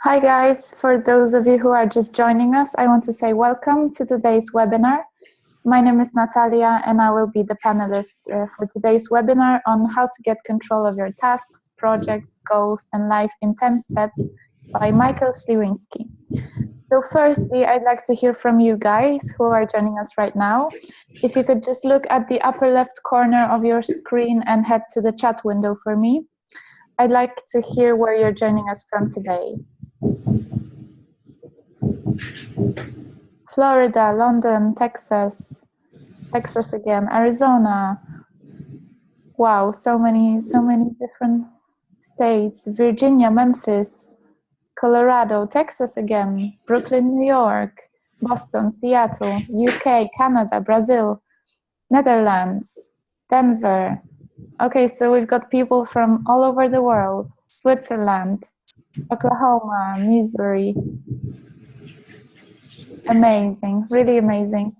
Hi guys, for those of you who are just joining us, I want to say welcome to today's webinar. My name is Natalia and I will be the panelist for today's webinar on how to get control of your tasks, projects, goals and life in 10 steps by Michael Sliwinski. So firstly, I'd like to hear from you guys who are joining us right now. If you could just look at the upper left corner of your screen and head to the chat window for me. I'd like to hear where you're joining us from today. Florida, London, Texas again, Arizona. Wow, so many different states. Virginia, Memphis, Colorado, Texas again, Brooklyn, New York, Boston, Seattle, UK, Canada, Brazil, Netherlands, Denver. Okay, so we've got people from all over the world. Switzerland, Oklahoma, Missouri. Amazing, really amazing.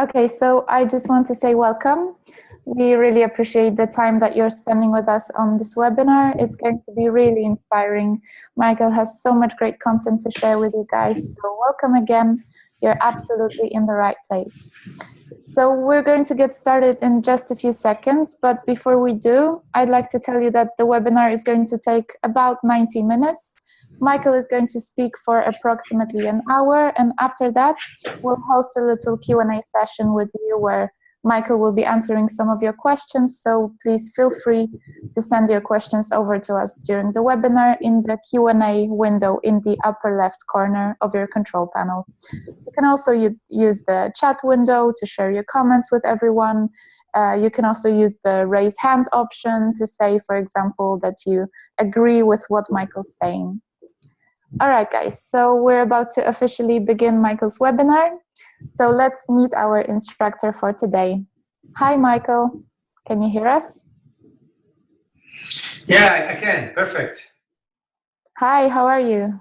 Okay, so I just want to say welcome. We really appreciate the time that you're spending with us on this webinar. It's going to be really inspiring. Michael has so much great content to share with you guys. So welcome again. You're absolutely in the right place. So we're going to get started in just a few seconds, but before we do, I'd like to tell you that the webinar is going to take about 90 minutes. Michael is going to speak for approximately an hour, and after that, we'll host a little Q&A session with you where Michael will be answering some of your questions, so please feel free to send your questions over to us during the webinar in the Q&A window in the upper left corner of your control panel. You can also use the chat window to share your comments with everyone. You can also use the raise hand option to say, for example, that you agree with what Michael's saying. All right, guys, so we're about to officially begin Michael's webinar. So let's meet our instructor for today. Hi, Michael. Can you hear us? Yeah, I can. Perfect. Hi, how are you?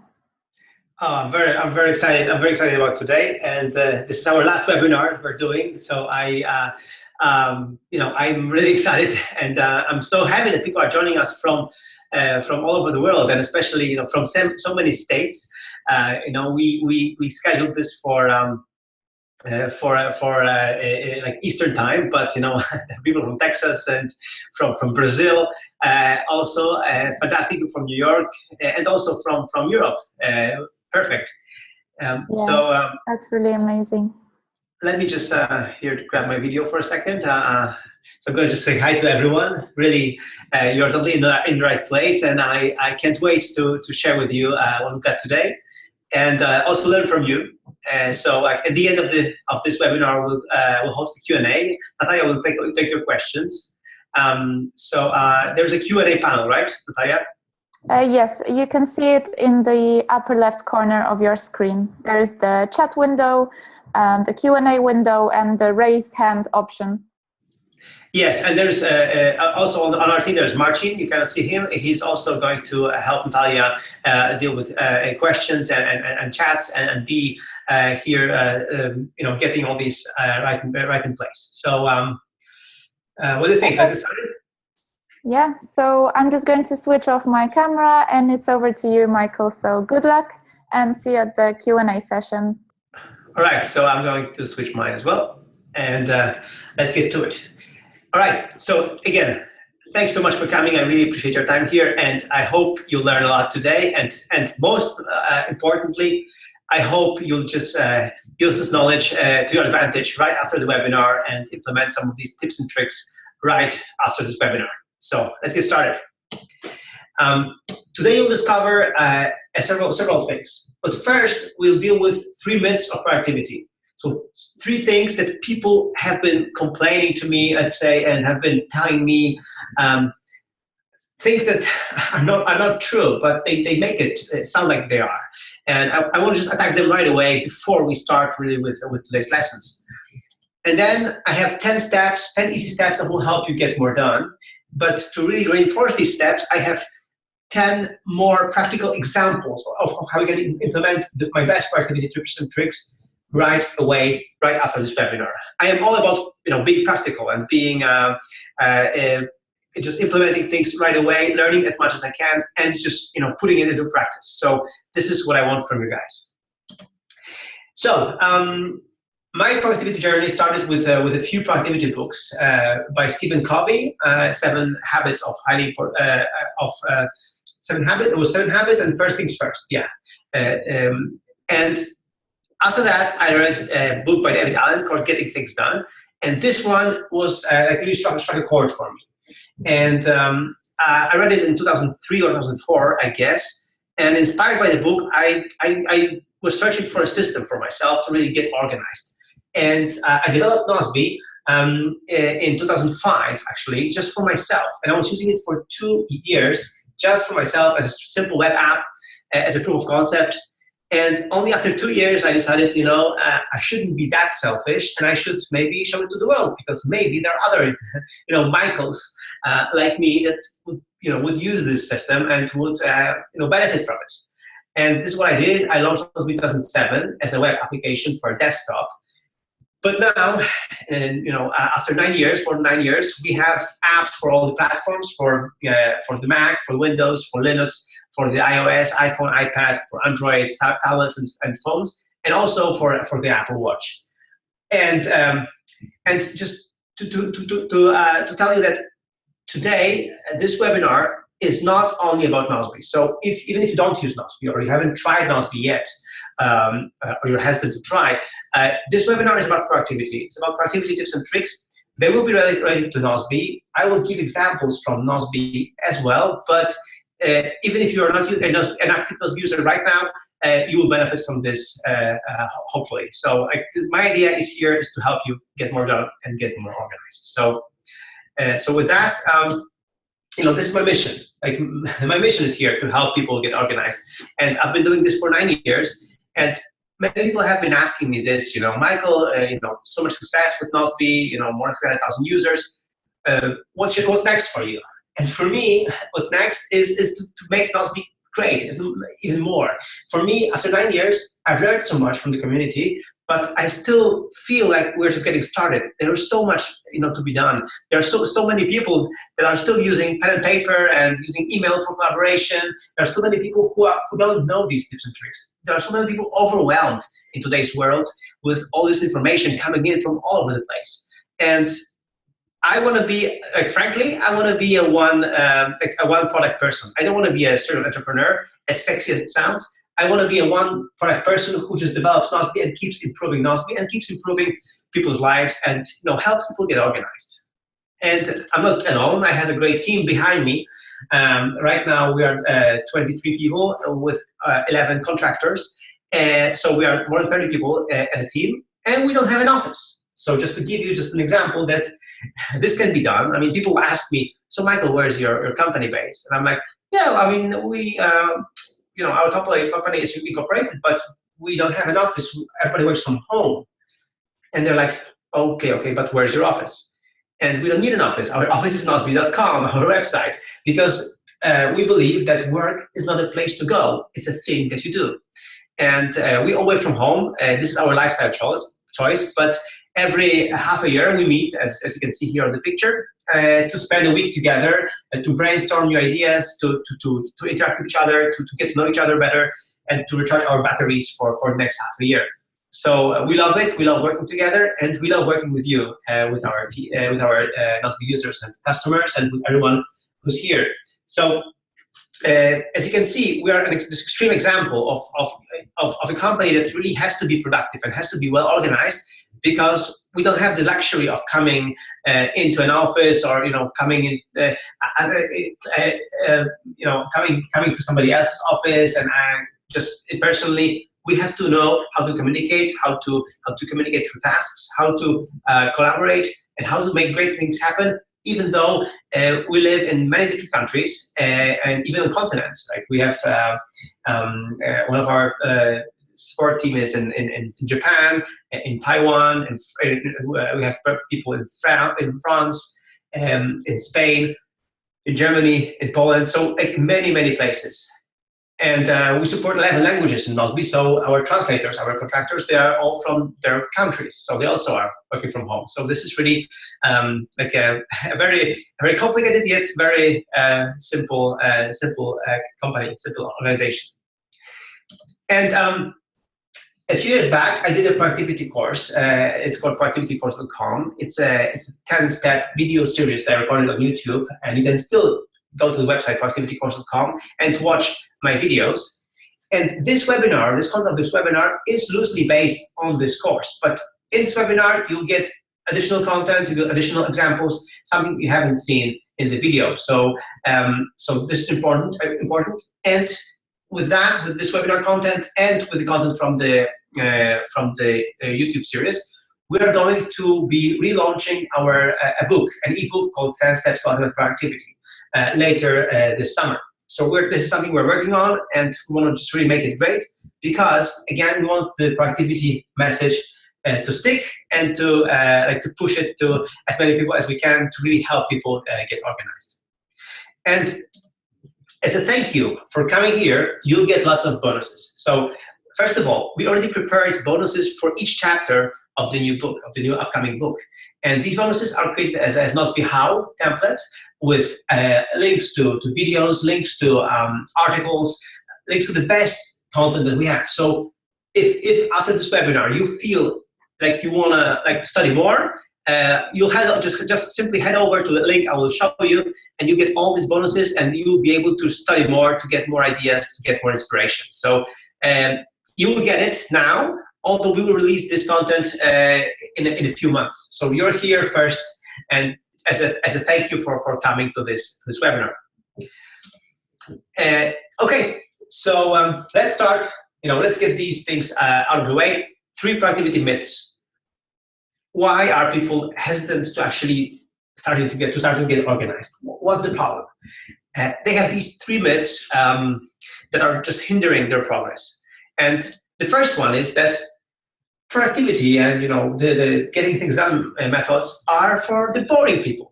Oh, I'm very excited. I'm very excited about today, and this is our last webinar we're doing. So I'm really excited, and I'm so happy that people are joining us from all over the world, and especially from so many states. We scheduled this for like Eastern time, but people from Texas and from Brazil, also fantastic people from New York, and also from Europe. Perfect. So that's really amazing. Let me just here to grab my video for a second. So I'm going to just say hi to everyone. Really, you're totally in the right place, and I can't wait to share with you what we've got today, and also learn from you. So at the end of this webinar, we'll host a Q&A. Natalia will take your questions. So there's a Q&A panel, right, Natalia? Yes, you can see it in the upper left corner of your screen. There's the chat window, the Q&A window, and the raise hand option. Yes, and there's also on our team, there's Marcin. You cannot see him. He's also going to help Natalia deal with questions and chats and be here, getting all these right in place. So what do you think? Let's get started? Yeah, so I'm just going to switch off my camera and it's over to you, Michael. So good luck and see you at the Q&A session. All right, so I'm going to switch mine as well, and let's get to it. All right, so again, thanks so much for coming. I really appreciate your time here, and I hope you'll learn a lot today. And most importantly, I hope you'll just use this knowledge to your advantage right after the webinar and implement some of these tips and tricks right after this webinar. So let's get started. Today you'll discover several things, but first we'll deal with 3 myths of productivity. So 3 things that people have been complaining to me, let's say, and have been telling me things that are not true, but they make it sound like they are. And I want to just attack them right away before we start really with today's lessons. And then I have 10 easy steps that will help you get more done. But to really reinforce these steps, I have 10 more practical examples of how we can implement my best productivity tips and tricks right away, right after this webinar. I am all about being practical and being just implementing things right away, learning as much as I can, and just putting it into practice. So this is what I want from you guys. So my productivity journey started with a few productivity books by Stephen Covey, Seven Habits of Highly Seven Habits. It was Seven Habits and First Things First. Yeah, and after that, I read a book by David Allen called Getting Things Done, and this one was really struck a chord for me. And I read it in 2003 or 2004, I guess. And inspired by the book, I was searching for a system for myself to really get organized. And I developed Nozbe in 2005, actually, just for myself. And I was using it for 2 years, just for myself as a simple web app, as a proof of concept. And only after 2 years, I decided, I shouldn't be that selfish, and I should maybe show it to the world, because maybe there are other, Michaels like me that would use this system and would, benefit from it. And this is what I did. I launched it in 2007 as a web application for a desktop. But now, after 9 years, more than 9 years, we have apps for all the platforms, for the Mac, for Windows, for Linux, for the iOS, iPhone, iPad, for Android, tablets and phones, and also for the Apple Watch. And just to tell you that today, this webinar is not only about Nozbe. So even if you don't use Nozbe, or you haven't tried Nozbe yet, or you're hesitant to try, this webinar is about productivity. It's about productivity tips and tricks. They will be related to Nozbe. I will give examples from Nozbe as well, but even if you are not an active Nozbe user right now, you will benefit from this, hopefully. So my idea is to help you get more done and get more organized. So with that, this is my mission. Like, my mission is here to help people get organized. And I've been doing this for 9 years. And many people have been asking me this, Michael, so much success with Nozbe, more than 300,000 users. What's next for you? And for me, what's next is to make Nozbe great, even more. For me, after 9 years, I've learned so much from the community, but I still feel like we're just getting started. There is so much, to be done. There are so many people that are still using pen and paper and using email for collaboration. There are so many people who don't know these tips and tricks. There are so many people overwhelmed in today's world with all this information coming in from all over the place. And I want to be, frankly, I want to be a one product person. I don't want to be a serial entrepreneur, as sexy as it sounds. I want to be a one product person who just develops Nozbe and keeps improving Nozbe and keeps improving people's lives and helps people get organized. And I'm not alone. I have a great team behind me. Right now we are 23 people with 11 contractors. So we are more than 30 people as a team, and we don't have an office. So just to give you just an example that this can be done. I mean, people ask me, so Michael, where's your company based? And I'm like, yeah, I mean, we, our company is incorporated, but we don't have an office. Everybody works from home. And they're like, okay, but where's your office? And we don't need an office. Our office is nozbe.com, our website, because we believe that work is not a place to go. It's a thing that you do. And we all work from home. This is our lifestyle choice, but every half a year we meet, as you can see here on the picture, to spend a week together, to brainstorm new ideas, to interact with each other, to get to know each other better, and to recharge our batteries for the next half a year. So we love it. We love working together, and we love working with you, with our Nozbe users and customers, and with everyone who's here. So as you can see, we are this extreme example of a company that really has to be productive and has to be well organized, because we don't have the luxury of coming into an office or coming in coming to somebody else's office. And just personally, we have to know how to communicate, how to communicate through tasks, how to collaborate, and how to make great things happen, even though we live in many different countries and even on continents. Like we have one of our support team is in Japan, in Taiwan, and we have people in France, in Spain, in Germany, in Poland, so like many places. And we support 11 languages in Nozbe, so our translators, our contractors, they are all from their countries, so they also are working from home. So this is really like a very complicated yet very simple company, simple organization. And a few years back, I did a productivity course. It's called productivitycourse.com. It's a 10-step video series that I recorded on YouTube, and you can still go to the website productivitycourse.com and watch my videos. And this webinar, this content of this webinar is loosely based on this course. But in this webinar, you'll get additional content, you get additional examples, something you haven't seen in the video. So, so this is important. And with that, with this webinar content and with the content from the YouTube series, we are going to be relaunching our an ebook called 10 Steps to Ultimate Productivity later this summer. So this is something we're working on, and we want to just really make it great because, again, we want the productivity message to stick and to like to push it to as many people as we can to really help people get organized. And as a thank you for coming here, you'll get lots of bonuses. So first of all, we already prepared bonuses for each chapter of the new book, of the new upcoming book. And these bonuses are created as Nozbe How templates with links to videos, links to articles, links to the best content that we have. So if after this webinar you feel like you want to study more, you'll just simply head over to the link I will show you, and you get all these bonuses, and you'll be able to study more, to get more ideas, to get more inspiration. So you will get it now, although we will release this content in a few months. So you're here first, and as a thank you for coming to this webinar. Okay, so let's start. Let's get these things out of the way. 3 productivity myths. Why are people hesitant to actually starting to get organized? What's the problem? They have these 3 myths that are just hindering their progress. And the first one is that productivity and the getting things done methods are for the boring people.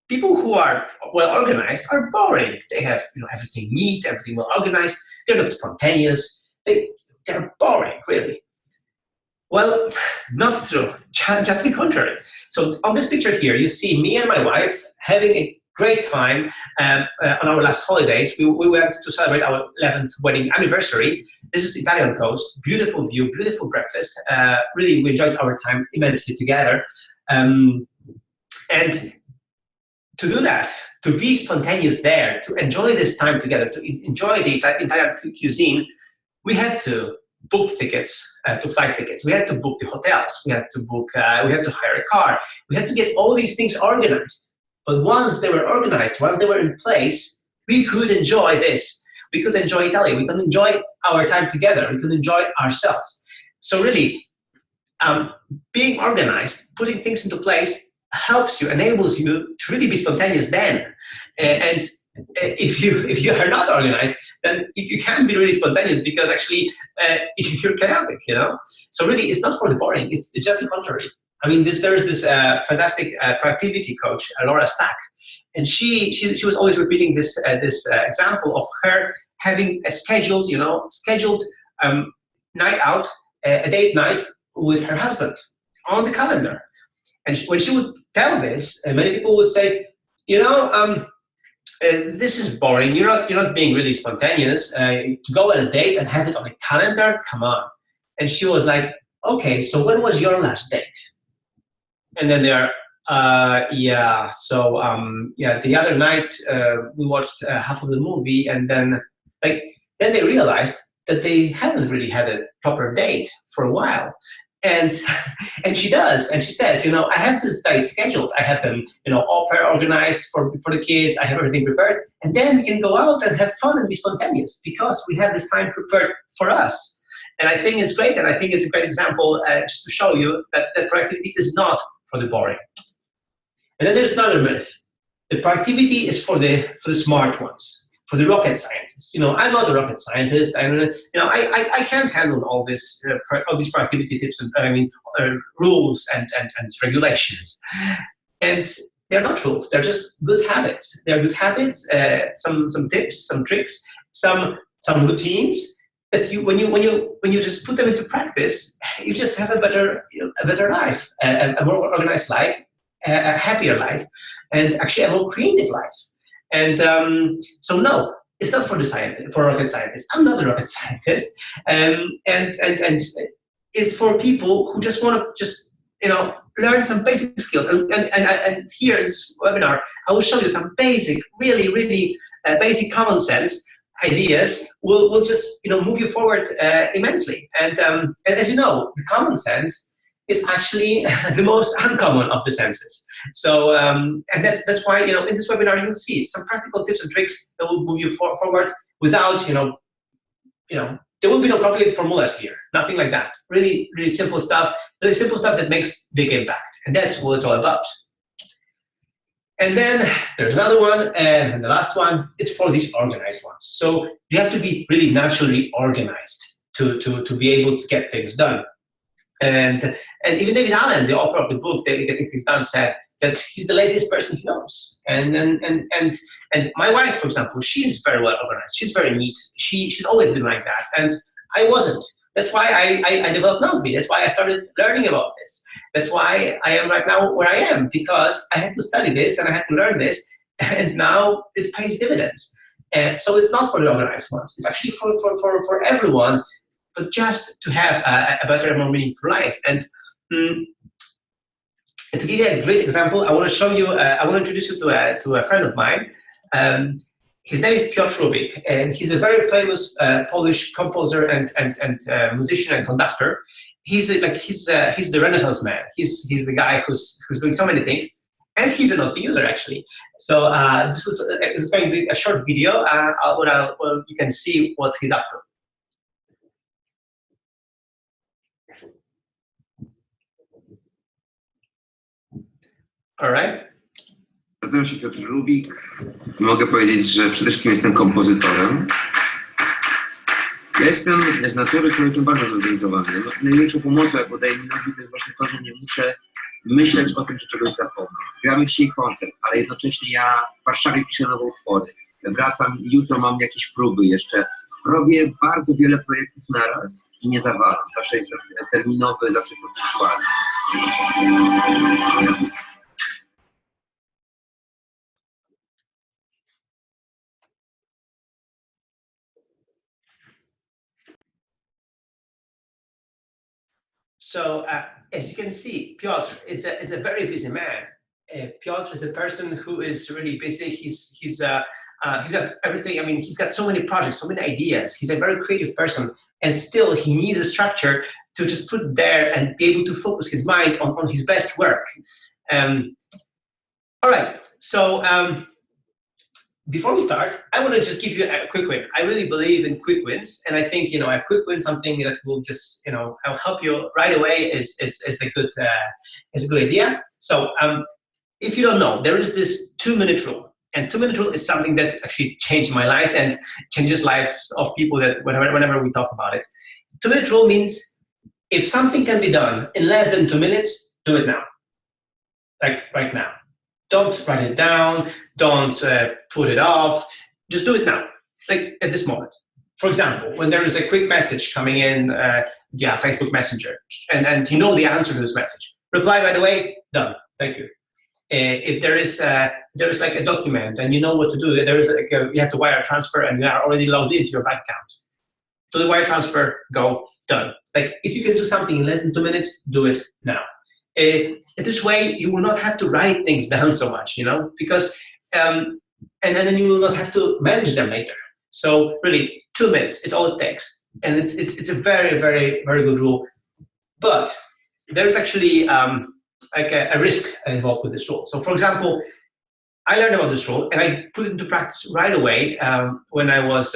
People who are well organized are boring. They have everything neat, everything well organized. They're not spontaneous. They're boring, really. Well, not true. Just the contrary. So on this picture here, you see me and my wife having a great time on our last holidays. We went to celebrate our 11th wedding anniversary. This is the Italian coast. Beautiful view, beautiful breakfast. Really, we enjoyed our time immensely together. And to do that, to be spontaneous there, to enjoy this time together, to enjoy the Italian cuisine, we had to book tickets, to flight tickets. We had to book the hotels. We had to book. We had to hire a car. We had to get all these things organized. But once they were organized, once they were in place, we could enjoy this. We could enjoy Italy. We could enjoy our time together. We could enjoy ourselves. So really, being organized, putting things into place, helps you, enables you to really be spontaneous then. And if you are not organized, then you can't be really spontaneous because actually you're chaotic, So really, it's not for the boring. It's just the contrary. I mean, there's this fantastic productivity coach, Laura Stack, and she was always repeating this example of her having a scheduled night out, a date night with her husband on the calendar. And when she would tell this, many people would say, this is boring. You're not being really spontaneous. To go on a date and have it on a calendar, come on. And she was like, okay, so when was your last date? And then they're, the other night we watched half of the movie, and then they realized that they haven't really had a proper date for a while. And she does, and she says, I have this date scheduled. I have them, all organized for the kids. I have everything prepared, and then we can go out and have fun and be spontaneous because we have this time prepared for us. And I think it's great, and I think it's a great example just to show you that productivity is not for the boring. And then there's another myth: the productivity is for the smart ones, for the rocket scientists. I'm not a rocket scientist. I can't handle all these productivity tips and rules and regulations. And they're not rules. They're just good habits. They're good habits. Some tips, some tricks, some some routines that when you just put them into practice, you just have a better life, a more organized life, a happier life, and actually a more creative life. And so no, it's not for rocket scientists. I'm not a rocket scientist, and it's for people who just want to learn some basic skills. And here in this webinar, I will show you some basic, really basic common sense ideas will just move you forward immensely. And as you know, the common sense is actually the most uncommon of the senses. So and that's why in this webinar you'll see some practical tips and tricks that will move you forward without there will be no complicated formulas here, nothing like that. Really simple stuff, that makes big impact, and that's what it's all about. And then there's another one, and the last one, it's for these organized ones. So you have to be really naturally organized to be able to get things done. And even David Allen, the author of the book Getting Things Done, said that he's the laziest person he knows. And my wife, for example, she's very well organized. She's very neat. She's always been like that, and I wasn't. That's why I developed Nosby. That's why I started learning about this. That's why I am right now where I am, because I had to study this and I had to learn this, and now it pays dividends. And so it's not for the organized ones. It's actually for everyone, but just to have a better and more meaningful life. And to give you a great example, I want to show you. I want to introduce you to a friend of mine. His name is Piotr Rubik, and he's a very famous Polish composer and musician and conductor. He's the Renaissance man. He's the guy who's doing so many things, and he's a Nosby user actually. So this is going to be a short video where you can see what he's up to. All right. Nazywam się Piotr Rubik. Mogę powiedzieć, że przede wszystkim jestem kompozytorem. Ja jestem z natury człowiekiem bardzo zorganizowanym. Największą pomocą, jaką daje mi Nosby, to jest właśnie to, że nie muszę myśleć o tym, że czegoś zapomnę. Gramy dzisiaj koncert, ale jednocześnie ja w Warszawie piszę nowe utwory. Wracam, jutro mam jakieś próby jeszcze. Robię bardzo wiele projektów naraz i nie zawalam. Zawsze jestem terminowy, zawsze jestem punktualny. So as you can see, Piotr is a very busy man. Piotr is a person who is really busy. He's got everything. I mean, he's got so many projects, so many ideas. He's a very creative person, and still he needs a structure to just put there and be able to focus his mind on his best work. All right, so before we start, I want to just give you a quick win. I really believe in quick wins, and I think a quick win, something that will just help you right away, is a good idea. So if you don't know, there is this 2-minute rule, and 2-minute rule is something that actually changed my life and changes lives of people that whenever we talk about it. 2-minute rule means if something can be done in less than 2 minutes, do it now, like right now. Don't write it down, don't put it off, just do it now, like at this moment. For example, when there is a quick message coming in via Facebook Messenger, and you know the answer to this message, reply right away, done, thank you. If there is like a document and you know what to do, you have to wire transfer and you are already logged into your bank account. Do the wire transfer, go, done. Like if you can do something in less than 2 minutes, do it now. This way you will not have to write things down so much, because and then you will not have to manage them later. So really 2 minutes, it's all it takes, and it's a very, very, very good rule. But there's actually like a risk involved with this rule. So for example, I learned about this rule and I put it into practice right away when I was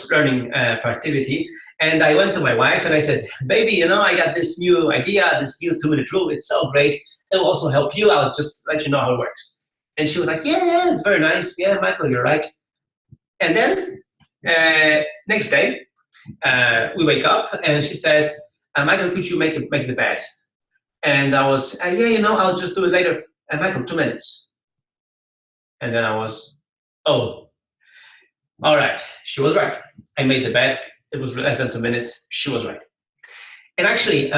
learning productivity. And I went to my wife and I said, baby, I got this new idea, this new 2-minute rule. It's so great. It will also help you. I'll just let you know how it works. And she was like, yeah, it's very nice. Yeah, Michael, you're right. And then next day, we wake up and she says, Michael, could you make the bed? And I was, yeah, I'll just do it later. And Michael, 2 minutes. And then I was, oh. All right, she was right. I made the bed. It was less than 2 minutes. She was right. And actually,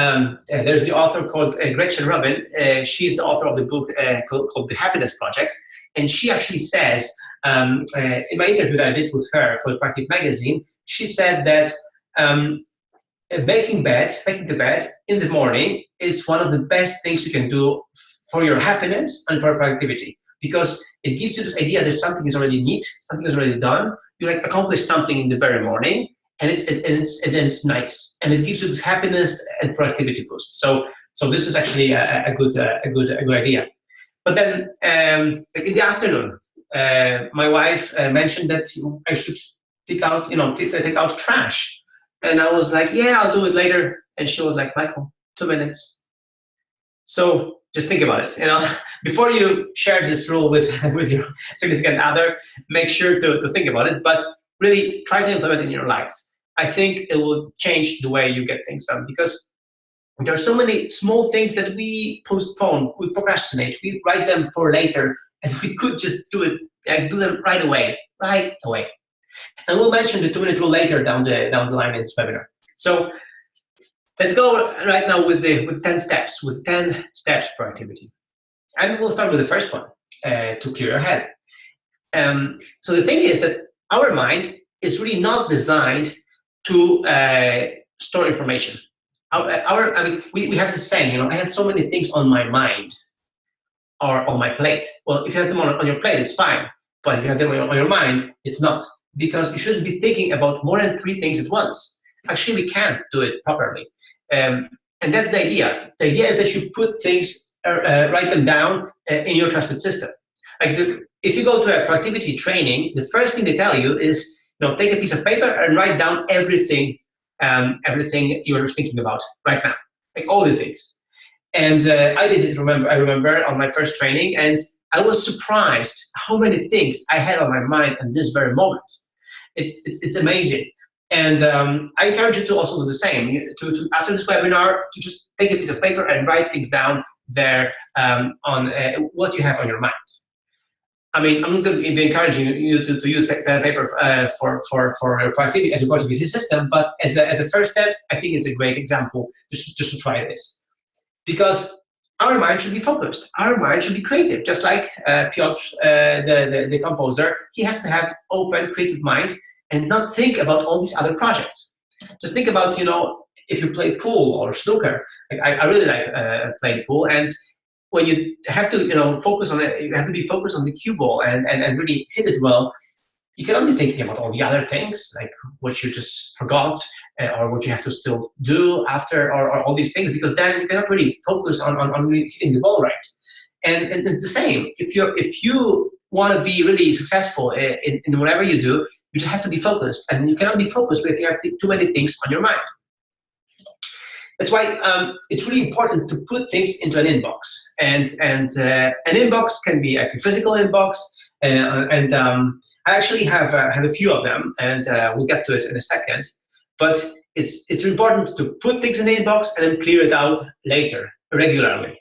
there's the author called Gretchen Rubin. She's the author of the book called The Happiness Project. And she actually says, in my interview that I did with her for the Practice magazine, she said that making the bed in the morning is one of the best things you can do for your happiness and for productivity, because it gives you this idea that something is already neat, something is already done. You like accomplish something in the very morning, and it's nice, and it gives you this happiness and productivity boost. So this is actually a good idea. But then in the afternoon, my wife mentioned that I should take out trash, and I was like, yeah, I'll do it later. And she was like, Michael, 2 minutes. So just think about it. Before you share this rule with your significant other, make sure to think about it, but really try to implement it in your life. I think it will change the way you get things done, because there are so many small things that we postpone, we procrastinate, we write them for later, and we could just do them right away. And we'll mention the 2-minute rule later down the line in this webinar. So let's go right now with 10 steps, for activity. And we'll start with the first one, to clear your head. So the thing is that our mind is really not designed to store information. We have the saying, I have so many things on my mind or on my plate. Well, if you have them on your plate, it's fine. But if you have them on your mind, it's not. Because you shouldn't be thinking about more than 3 things at once. Actually, we can't do it properly. And that's the idea. The idea is that you put things, write them down in your trusted system. If you go to a productivity training, the first thing they tell you is, take a piece of paper and write down everything you're thinking about right now, like all the things. And I did it. I remember on my first training, and I was surprised how many things I had on my mind at this very moment. It's amazing. And I encourage you to also do the same. To after this webinar, to just take a piece of paper and write things down there on what you have on your mind. I mean, I'm not going to be encouraging you to use pen and paper for your productivity as a productivity system, but as a first step, I think it's a great example just to try this. Because our mind should be focused. Our mind should be creative, just like Piotr, the composer. He has to have open, creative mind and not think about all these other projects. Just think about, if you play pool or snooker. I really like playing pool, and when you have to, focus on it, you have to be focused on the cue ball and really hit it well. You cannot be thinking about all the other things, like what you just forgot or what you have to still do after, or all these things, because then you cannot really focus on really hitting the ball right. And it's the same. If you want to be really successful in whatever you do, you just have to be focused, and you cannot be focused if you have too many things on your mind. That's why it's really important to put things into an inbox, and an inbox can be a physical inbox, and I actually have a few of them, and we'll get to it in a second. But it's important to put things in the inbox and then clear it out later, regularly.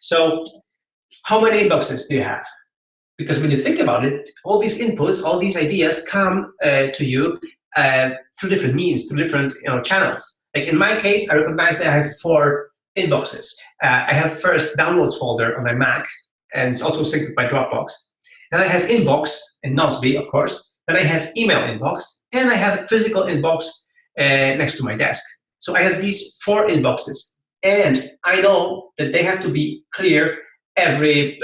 So how many inboxes do you have? Because when you think about it, all these inputs, all these ideas come to you through different means, through different channels. Like in my case, I recognize that I have 4 inboxes. I have first downloads folder on my Mac, and it's also synced with my Dropbox. Then I have inbox in Nozbe, of course. Then I have email inbox, and I have a physical inbox next to my desk. So I have these 4 inboxes, and I know that they have to be clear every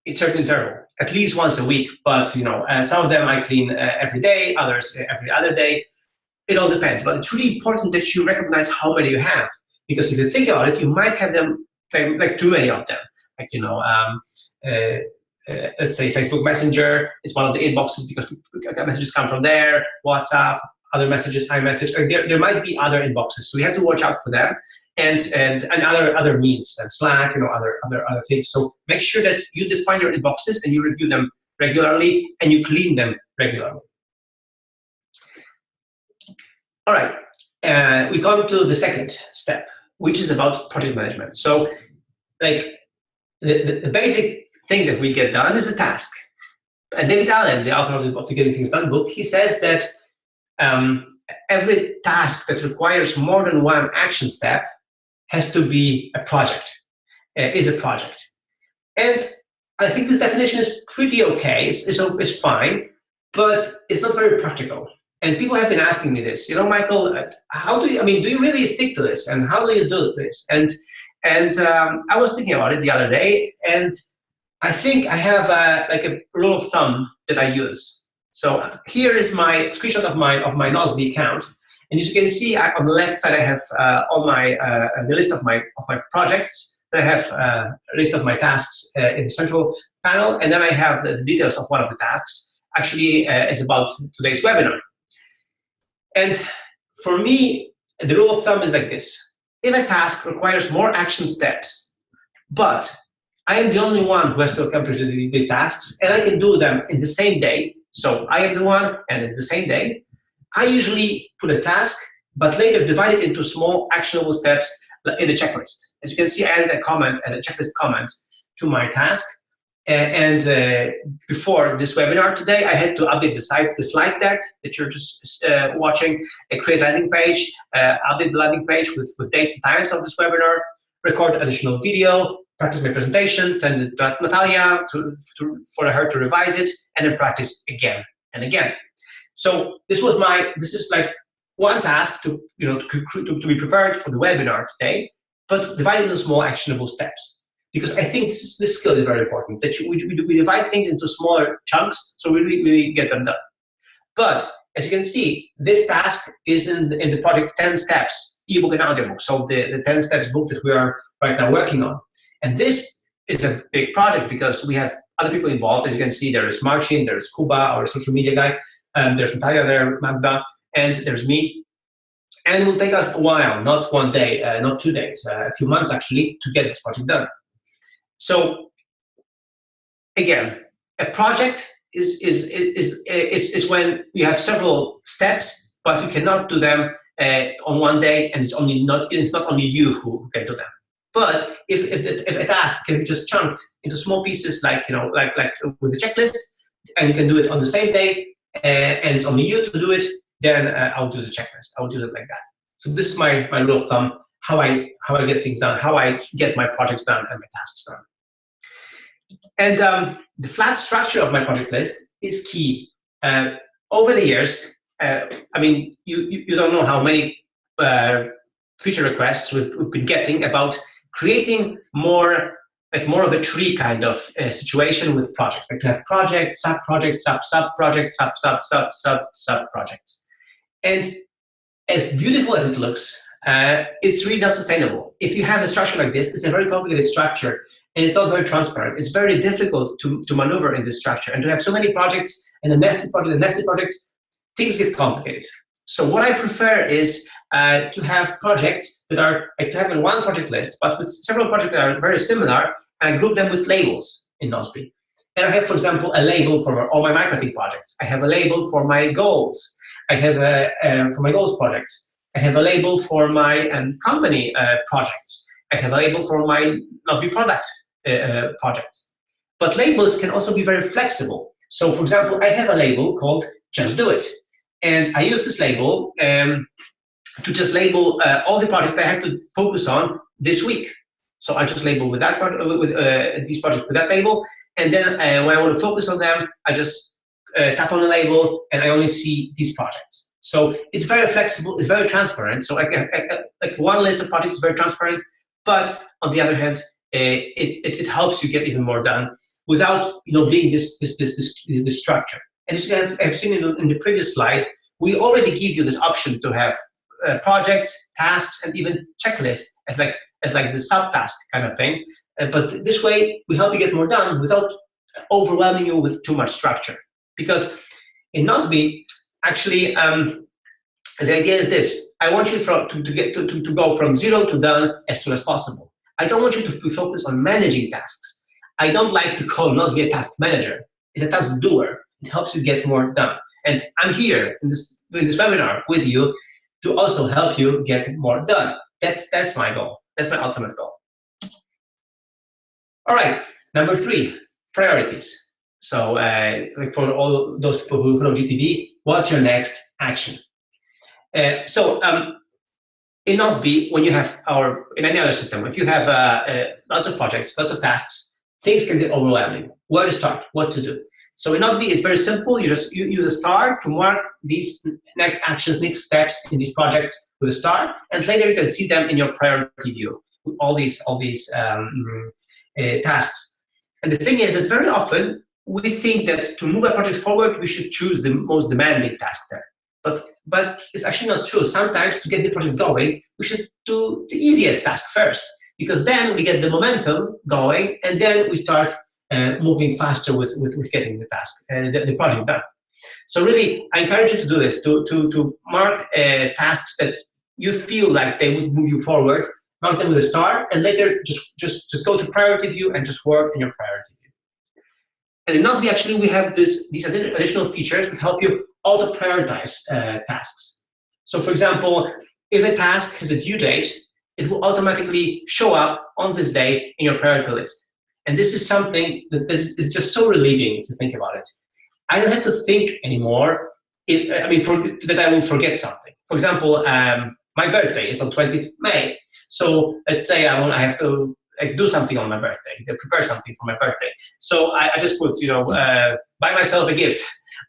a certain interval, at least once a week. But some of them I clean every day, others every other day. It all depends. But it's really important that you recognize how many you have, because if you think about it, you might have them like too many of them. Let's say Facebook Messenger is one of the inboxes because messages come from there. WhatsApp, other messages, iMessage. There might be other inboxes, so we have to watch out for them, and other means, and Slack, other things. So make sure that you define your inboxes and you review them regularly and you clean them regularly. All right, we come to the second step, which is about project management. So, the basic thing that we get done is a task. David Allen, the author of the Getting Things Done book, he says that every task that requires more than one action step has to be a project, is a project. And I think this definition is pretty okay, it's fine, but it's not very practical. And people have been asking me this, Michael, how do you, do you really stick to this? And how do you do this? And I was thinking about it the other day, and I think I have a rule of thumb that I use. So here is my screenshot of my Nozbe account, and as you can see, on the left side I have all the list of my projects. I have a list of my tasks in the central panel, and then I have the details of one of the tasks. Actually, it's about today's webinar. And for me, the rule of thumb is like this: if a task requires more action steps, but I am the only one who has to accomplish these tasks, and I can do them in the same day. So I am the one, and it's the same day. I usually put a task, but later divide it into small actionable steps in the checklist. As you can see, I added a comment and a checklist comment to my task. And before this webinar today, I had to update the slide deck that you're just watching, create landing page, update the landing page with dates and times of this webinar, record additional video, practice my presentation, send it to Natalia for her to revise it, and then practice again and again. So this is like one task to be prepared for the webinar today, but divided into small actionable steps. Because I think this skill is very important, that we divide things into smaller chunks so we really get them done. But as you can see, this task is in the project 10 Steps ebook and audiobook, so the 10 Steps book that we are right now working on. And this is a big project because we have other people involved. As you can see, there is Marcin, there is Kuba, our social media guy, there's Natalia there, Magda, and there's me. And it will take us a while, not one day, not 2 days, a few months actually, to get this project done. So again, a project is when you have several steps, but you cannot do them on one day, and it's not only you who can do them. But if a task can be just chunked into small pieces, like with a checklist, and you can do it on the same day, and it's only you to do it, then I'll do the checklist. I'll do it like that. So this is my rule of thumb: how I get things done, how I get my projects done and my tasks done. And the flat structure of my project list is key. Over the years, you don't know how many feature requests we've been getting about creating more of a tree kind of situation with projects, like to have projects, sub-projects, sub-sub-projects, sub-sub-sub-sub-projects. And as beautiful as it looks, it's really not sustainable. If you have a structure like this, it's a very complicated structure, and it's not very transparent. It's very difficult to maneuver in this structure, and to have so many projects and a nested projects, things get complicated. So what I prefer is to have projects that are like to have in one project list, but with several projects that are very similar, and I group them with labels in Nozbe. And I have, for example, a label for all my marketing projects. I have a label for my goals. I have for my goals projects. I have a label for my company projects. I have a label for my Nozbe product projects. But labels can also be very flexible. So, for example, I have a label called Just Do It. And I use this label to just label all the projects that I have to focus on this week. So I just label with that these projects with that label, and then when I want to focus on them, I just tap on the label, and I only see these projects. So it's very flexible, it's very transparent. So like one list of projects is very transparent, but on the other hand, it helps you get even more done without being this structure. And as you have seen in the previous slide, we already give you this option to have projects, tasks, and even checklists as like the subtask kind of thing. But this way, we help you get more done without overwhelming you with too much structure. Because in Nozbe, actually, the idea is this: I want you to go from 0 to done as soon as possible. I don't want you to focus on managing tasks. I don't like to call Nozbe a task manager. It's a task doer. It helps you get more done. And I'm here doing this webinar with you to also help you get more done. That's my goal. That's my ultimate goal. All right, number 3, priorities. So like for all those people who know GTD, what's your next action? In Nozbe, when you have in any other system, if you have lots of projects, lots of tasks, things can get overwhelming. Where to start? What to do? So in Nozbe, it's very simple. You use a star to mark these next actions, next steps in these projects with a star, and later you can see them in your priority view, all these tasks. And the thing is that very often we think that to move a project forward, we should choose the most demanding task there. But it's actually not true. Sometimes to get the project going, we should do the easiest task first, because then we get the momentum going, and then we start moving faster with getting the task, the project done. So really, I encourage you to do this, to mark tasks that you feel like they would move you forward, mark them with a star, and later just go to priority view and just work in your priority view. And in Nozbe, actually, we have these additional features that help you auto-prioritize tasks. So for example, if a task has a due date, it will automatically show up on this day in your priority list. And this is something that is just so relieving to think about it. I don't have to think anymore that I will forget something. For example, my birthday is on 20th May. So let's say I have to do something on my birthday, prepare something for my birthday. So I just put, buy myself a gift.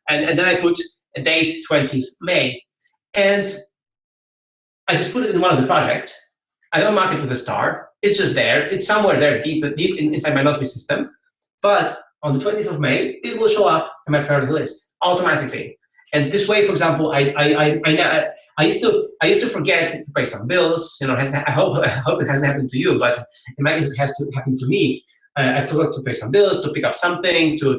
And then I put a date, 20th May. And I just put it in one of the projects. I don't mark it with a star. It's just there. It's somewhere there deep inside my Nozbe system. But on the 20th of May, it will show up in my priority list automatically. And this way, for example, I used to forget to pay some bills. I hope it hasn't happened to you, but in my case, it has to happen to me. I forgot to pay some bills, to pick up something, to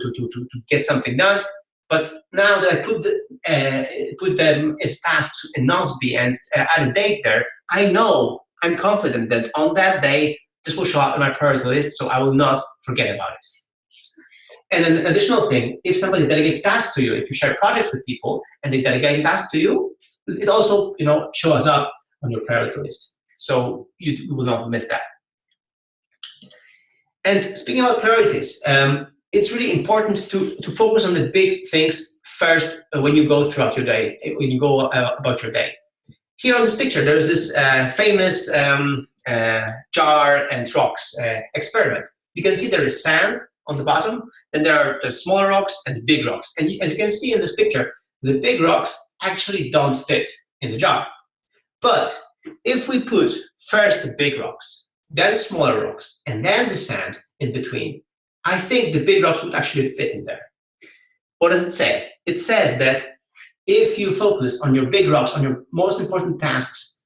get something done. But now that I put them as tasks in Nozbe and add a date there, I'm confident that on that day, this will show up in my priority list, so I will not forget about it. And an additional thing, if somebody delegates tasks to you, if you share projects with people and they delegate a task to you, it also shows up on your priority list. So you will not miss that. And speaking about priorities, it's really important to focus on the big things first when you go throughout your day, when you go about your day. Here on this picture, there's this famous jar and rocks experiment. You can see there is sand on the bottom, and there are the smaller rocks and the big rocks. And as you can see in this picture, the big rocks actually don't fit in the jar. But if we put first the big rocks, then the smaller rocks, and then the sand in between, I think the big rocks would actually fit in there. What does it say? It says that if you focus on your big rocks, on your most important tasks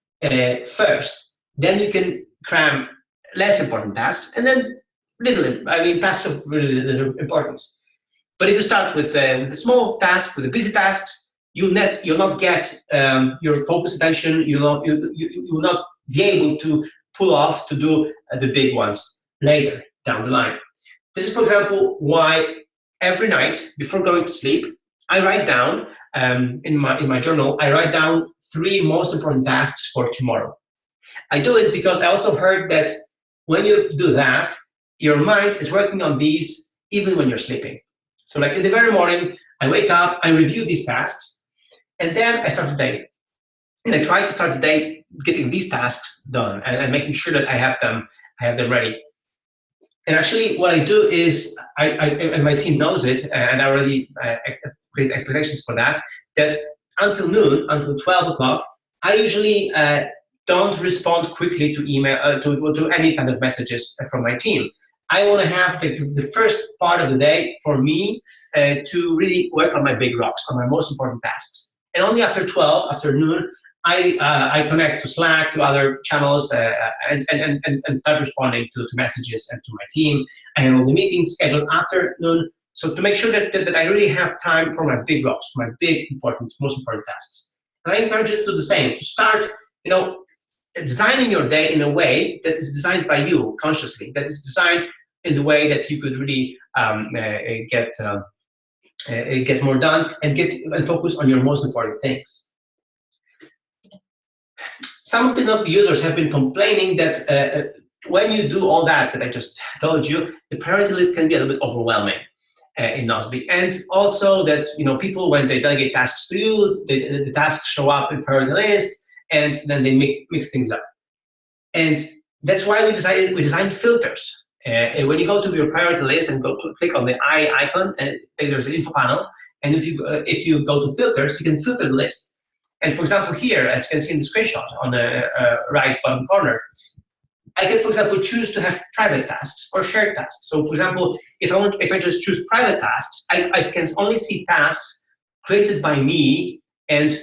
first, then you can cram less important tasks, and then tasks of really little importance. But if you start with a small task, with the busy tasks, you'll not get your focused attention. You will not be able to pull off to do the big ones later down the line. This is, for example, why every night before going to sleep, I write down in my journal. I write down 3 most important tasks for tomorrow. I do it because I also heard that when you do that, your mind is working on these even when you're sleeping. So like in the very morning, I wake up, I review these tasks, and then I start the day. And I try to start the day getting these tasks done and making sure that I have them ready. And actually, what I do is, and my team knows it, and I already create expectations for that until noon, until 12 o'clock, I usually don't respond quickly to email, to any kind of messages from my team. I want to have the first part of the day for me to really work on my big rocks, on my most important tasks. And only after 12, after noon, I connect to Slack, to other channels, and start responding to messages and to my team. I have all the meetings scheduled after noon, so to make sure that I really have time for my big rocks, for my big, most important tasks. And I encourage you to do the same, to start, designing your day in a way that is designed by you consciously, that is designed in the way that you could really get more done and focus on your most important things. Some of the Nozbe users have been complaining that when you do all that I just told you, the priority list can be a little bit overwhelming. in Nozbe. And also that, people, when they delegate tasks to you, the tasks show up in priority list, and then they mix things up. And that's why we designed filters. When you go to your priority list and click on the eye icon, and there's an info panel. And if you go to filters, you can filter the list. And for example, here, as you can see in the screenshot on the right bottom corner, I can, for example, choose to have private tasks or shared tasks. So, for example, if I just choose private tasks, I can only see tasks created by me and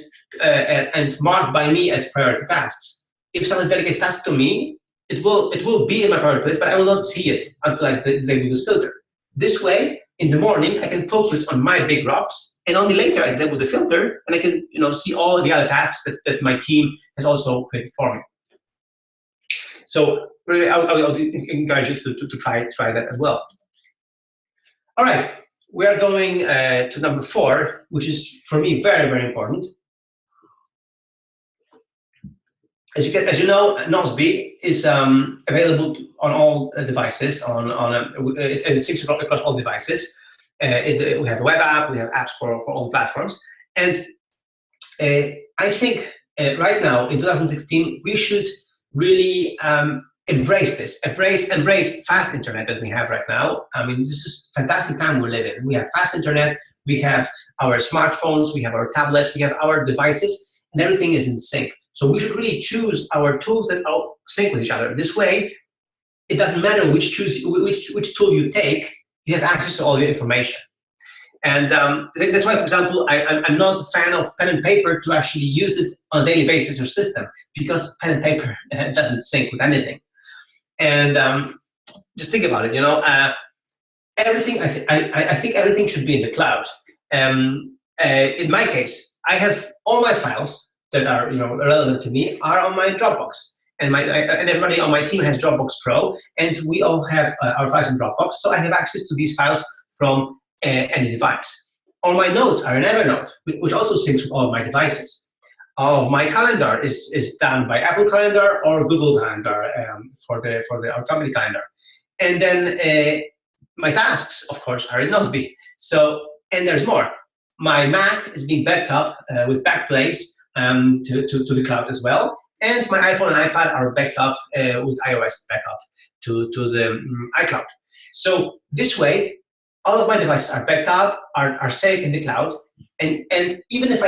marked by me as priority tasks. If someone delegates tasks to me, it will be in my priority list, but I will not see it until I disable this filter. This way, in the morning, I can focus on my big rocks, and only later I disable the filter, and I can see all the other tasks that my team has also created for me. So really, I'll encourage you to try that as well. All right, we are going to number 4, which is for me very, very important. As you know, Nozbe is available on all devices. It syncs across all devices. We have a web app. We have apps for all the platforms. And I think right now in 2016 we should really embrace this. Embrace fast internet that we have right now. I mean, this is a fantastic time we live in. We have fast internet. We have our smartphones. We have our tablets. We have our devices, and everything is in sync. So we should really choose our tools that are sync with each other. This way, it doesn't matter which tool you take, you have access to all the information. And I think that's why, for example, I'm not a fan of pen and paper to actually use it on a daily basis or system, because pen and paper doesn't sync with anything. And just think about it, everything. I think everything should be in the cloud. In my case, I have all my files that are relevant to me are on my Dropbox, and everybody on my team has Dropbox Pro, and we all have our files in Dropbox, so I have access to these files from any device. All my notes are in Evernote, which also syncs with all of my devices. All of my calendar is done by Apple Calendar or Google Calendar for our company calendar, and then my tasks, of course, are in Nozbe. So, and there's more. My Mac is being backed up with Backblaze to the cloud as well, and my iPhone and iPad are backed up with iOS backup to the iCloud. So this way, all of my devices are backed up, are safe in the cloud, and even if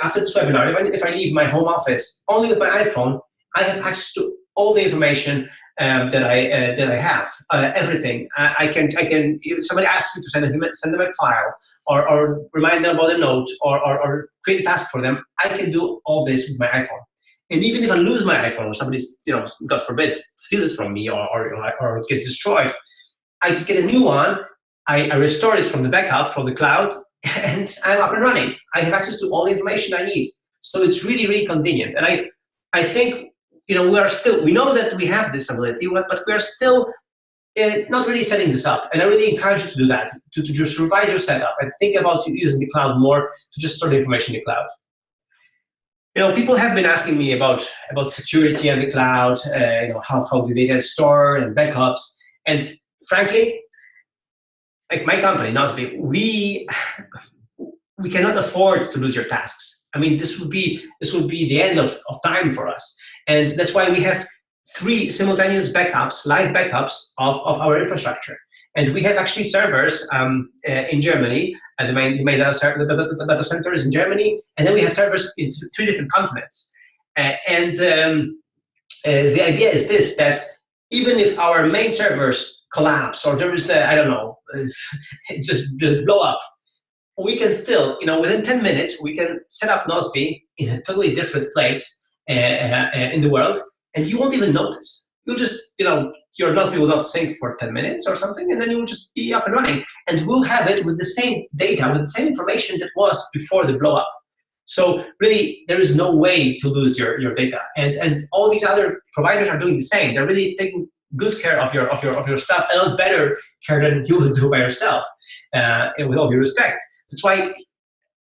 after this webinar, if I leave my home office only with my iPhone, I have access to all the information that I have, everything. I can if somebody asks me to send them a file or remind them about a note or create a task for them, I can do all this with my iPhone. And even if I lose my iPhone or somebody, God forbid, steals it from me or it gets destroyed, I just get a new one. I restore it from the backup, from the cloud, and I'm up and running. I have access to all the information I need. So it's really, really convenient. And I think we know that we have this ability, but we are still not really setting this up. And I really encourage you to do that, to just revise your setup and think about using the cloud more, to just store the information in the cloud. People have been asking me about security and the cloud, how the data is stored and backups. And frankly, like my company, Nozbe, we cannot afford to lose your tasks. I mean, this would be the end of time for us. And that's why we have 3 simultaneous backups, live backups of our infrastructure. And we have actually servers in Germany, and the main data center is in Germany, and then we have servers in 3 different continents. The idea is this, that even if our main servers collapse or there is it just blow up, we can still, within 10 minutes, we can set up Nozbe in a totally different place in the world, and you won't even notice. You'll just, your Nozbe will not sync for 10 minutes or something, and then you will just be up and running. And we'll have it with the same data, with the same information that was before the blow up. So really, there is no way to lose your data. And all these other providers are doing the same. They're really taking good care of your stuff, a lot better care than you would do by yourself, with all due respect. That's why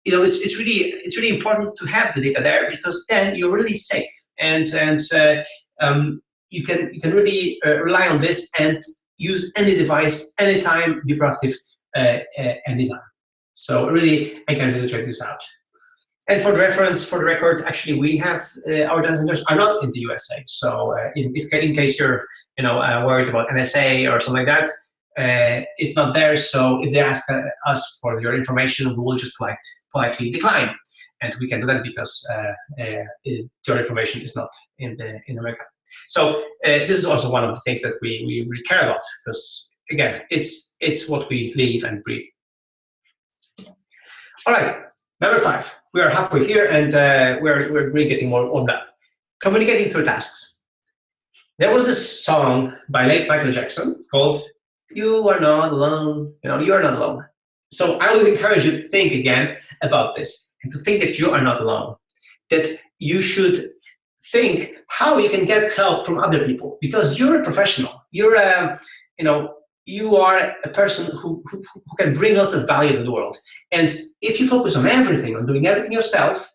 it's really important to have the data there, because then you're really safe, and you can really rely on this and use any device anytime, be proactive anytime. So really, I encourage you to check this out. And for the reference, for the record, actually, we have our data centers are not in the USA. So in case you're worried about NSA or something like that, it's not there. So if they ask us for your information, we will just politely decline, and we can do that because your information is not in America. So this is also one of the things that we really care about, because again, it's what we live and breathe. All right, number 5. We are halfway here, and we're really getting more warmed up. Communicating through tasks. There was this song by late Michael Jackson called "You Are Not Alone." You are not alone. So I would encourage you to think again about this, and to think that you are not alone. That you should think how you can get help from other people, because you're a professional. You're you are a person who can bring lots of value to the world. And if you focus on everything, on doing everything yourself,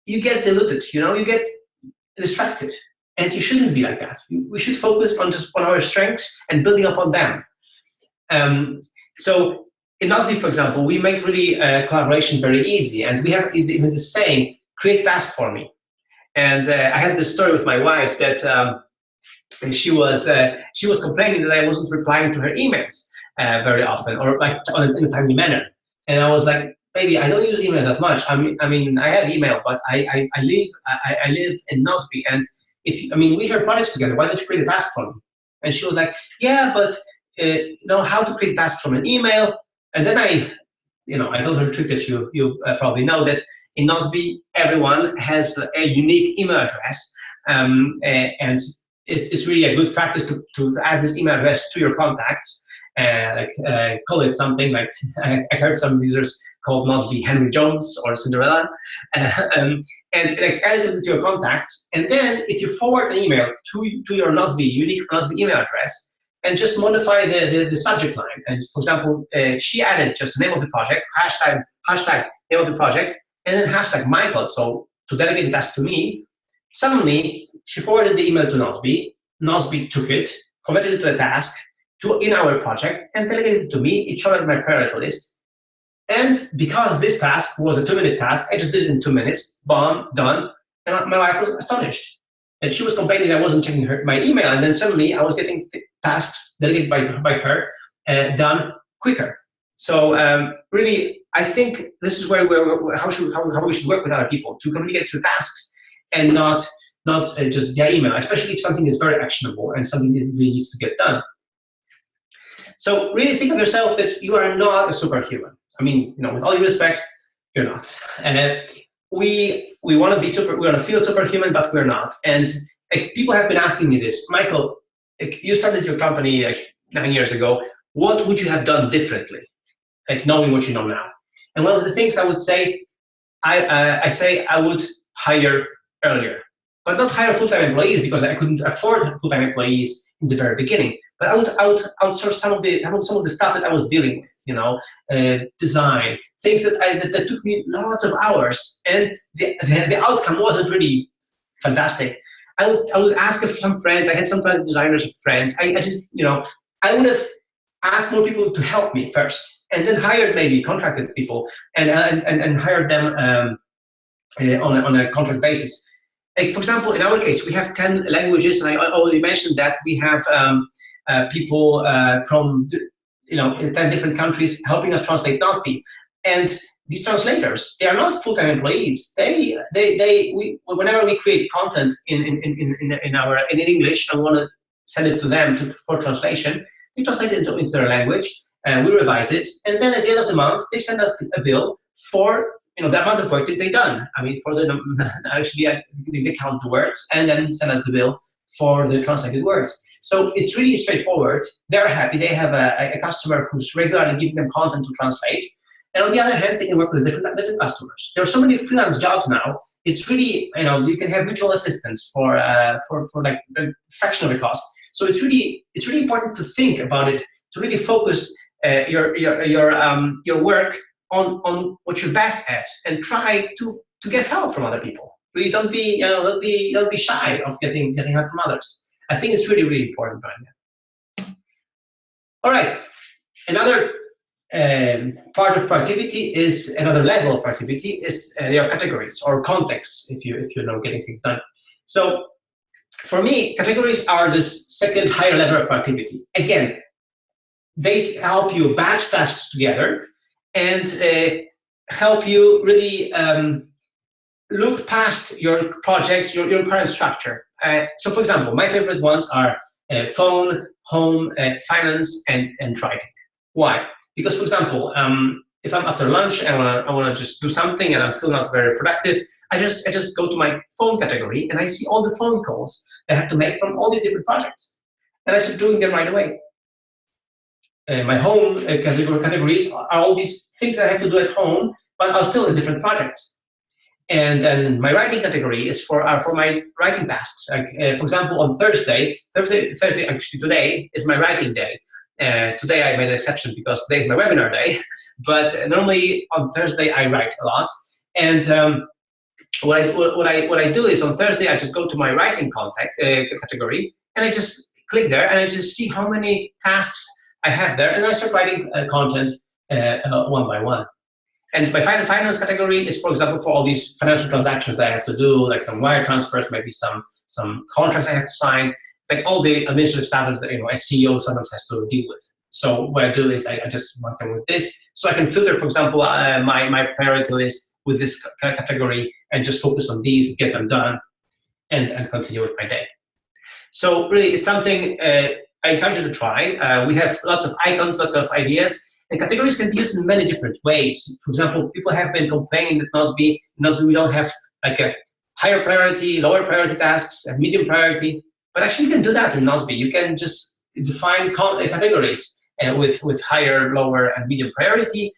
you get diluted, you get distracted. And you shouldn't be like that. We should focus on our strengths and building upon them. So in Nozbe, for example, we make really collaboration very easy. And we have even the saying, create task for me. And I had this story with my wife that she was complaining that I wasn't replying to her emails very often, or like in a timely manner. And I was like, baby, I don't use email that much. I mean, I have email, but I live in Nozbe, and we share projects together. Why don't you create a task for me? And she was like, yeah, but how to create a task from an email? And then I told her a trick that you probably know, that in Nozbe everyone has a unique email address, and it's really a good practice to add this email address to your contacts. Call it something like, I heard some users called Nozbe Henry Jones or Cinderella, and add it to your contacts. And then if you forward an email to your unique Nozbe email address, and just modify the subject line. And for example, she added just the name of the project, hashtag name of the project, and then hashtag Michael. So to delegate the task to me, suddenly she forwarded the email to Nozbe. Nozbe took it, converted it to a task in our project, and delegated it to me. It showed up in my priority list. And because this task was a 2-minute task, I just did it in 2 minutes. Boom, done. And my wife was astonished. And she was complaining I wasn't checking my email, and then suddenly I was getting tasks delegated by her done quicker. So really, I think this is where how we should work with other people, to communicate through tasks and not just via email, especially if something is very actionable and something that really needs to get done. So really think of yourself that you are not a superhuman. I mean, with all due respect, you're not. We want to be we want to feel superhuman, but we're not. And people have been asking me this, Michael, you started your company 9 years ago. What would you have done differently, knowing what you know now? And one of the things I would say, I say I would hire earlier, but not hire full-time employees, because I couldn't afford full-time employees in the very beginning. But I would outsource some of the stuff that I was dealing with, design, things that took me lots of hours, and the outcome wasn't really fantastic. I would ask some friends. I had some designers friends. I would have asked more people to help me first, and then hired maybe contracted people and hired them on a contract basis. Like, for example, in our case, we have 10 languages, and I already mentioned that we have people from 10 different countries helping us translate Nozbe. And these translators, they are not full-time employees. Whenever we create content in English and want to send it to them for translation, we translate it into their language, we revise it, and then at the end of the month, they send us a bill for the amount of work that they've done. I mean, actually, they count the words and then send us the bill for the translated words. So it's really straightforward. They're happy. They have a customer who's regularly giving them content to translate. And on the other hand, they can work with different customers. There are so many freelance jobs now. It's really, you can have virtual assistants for like a fraction of the cost. So it's really important to think about it, to really focus your work on what you're best at, and try to get help from other people. Really, don't be shy of getting help from others. I think it's really important right now. All right, another part of productivity is another level of productivity is your categories or contexts if you're not getting things done. So for me, categories are this second higher level of productivity. Again, they help you batch tasks together and help you really look past your projects, your current structure. So for example, my favorite ones are phone, home, finance, and writing. Why? Because, for example, if I'm after lunch and I want to just do something and I'm still not very productive, I just go to my phone category and I see all the phone calls I have to make from all these different projects. And I start doing them right away. My home categories are all these things I have to do at home, but are still in different projects. And then my writing category is for my writing tasks. Like, for example, on Thursday, actually today is my writing day. Today I made an exception because today is my webinar day, but normally on Thursday I write a lot. And what I do is on Thursday I just go to my writing category and I just click there and I just see how many tasks I have there, and I start writing content one by one. And my finance category is, for example, for all these financial transactions that I have to do, like some wire transfers, maybe some contracts I have to sign. It's like all the administrative stuff that a CEO sometimes has to deal with. So what I do is I just work with this, so I can filter, for example, my priority list with this category and just focus on these, get them done, and continue with my day. So really, it's something I encourage you to try. We have lots of icons, lots of ideas. And categories can be used in many different ways. For example, people have been complaining that Nozbe we don't have like a higher priority, lower priority tasks, and medium priority. But actually, you can do that in Nozbe. You can just define categories with higher, lower, and medium priority.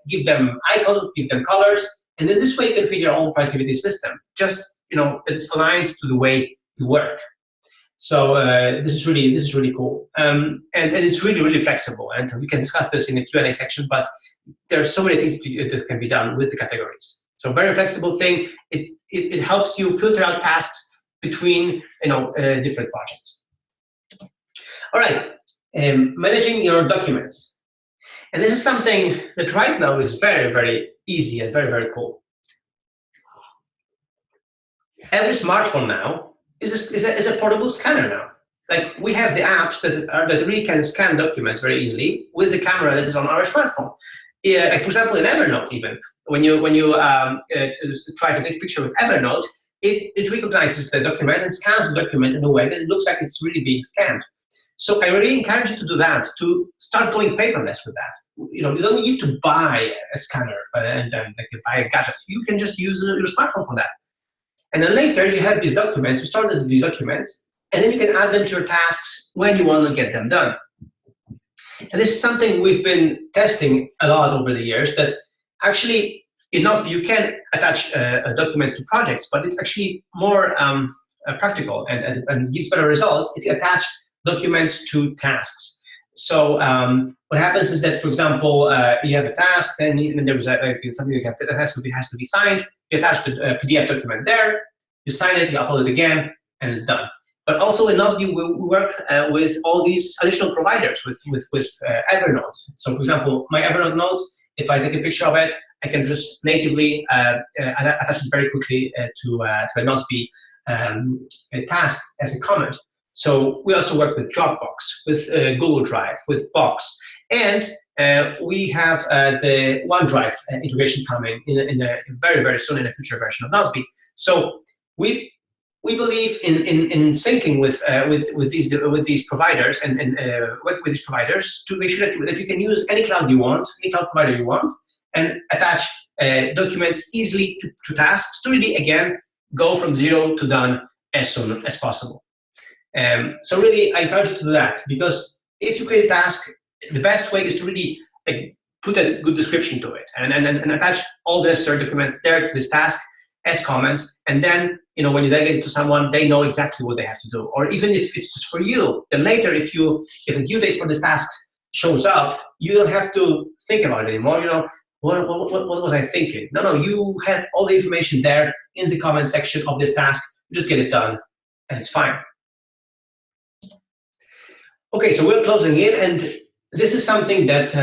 Give them icons, give them colors, and then this way you can create your own productivity system. Just that is aligned to the way you work. So this is really cool, and it's really flexible. And we can discuss this in the Q&A section. But there are so many things that can be done with the categories. So very flexible thing. It helps you filter out tasks between different projects. All right, managing your documents, and this is something that right now is very easy and very cool. Every smartphone now is a portable scanner now. Like, we have the apps that really can scan documents very easily with the camera that is on our smartphone. Like, for example, in Evernote, even when you try to take a picture with Evernote, it recognizes the document and scans the document in a way that it looks like it's really being scanned. So I really encourage you to do that, to start going paperless with that. You don't need to buy a scanner and buy a gadget. You can just use your smartphone for that. And then later you have these documents, you start with these documents, and then you can add them to your tasks when you want to get them done. And this is something we've been testing a lot over the years, that actually in Nozbe you can attach documents to projects, but it's actually more practical and gives better results if you attach documents to tasks. So what happens is that, for example, you have a task, and there's something that has to be signed. You attach the PDF document there, you sign it, you upload it again, and it's done. But also in Nozbe, we work with all these additional providers, with Evernote. So for example, my Evernote notes, if I take a picture of it, I can just natively attach it very quickly to a Nozbe task as a comment. So we also work with Dropbox, with Google Drive, with Box, and we have the OneDrive integration coming in very soon in a future version of Nozbe. So we believe in syncing with these providers and work with these providers to make sure that you can use any cloud you want, any cloud provider you want, and attach documents easily to tasks to really, again, go from zero to done as soon as possible. So really, I encourage you to do that, because if you create a task, the best way is to really put a good description to it and attach all the necessary documents there to this task as comments. And then, when you delegate it to someone, they know exactly what they have to do. Or even if it's just for you, then later, if the due date for this task shows up, you don't have to think about it anymore. What was I thinking? No, you have all the information there in the comment section of this task. You just get it done, and it's fine. Okay, so we're closing in, and this is something that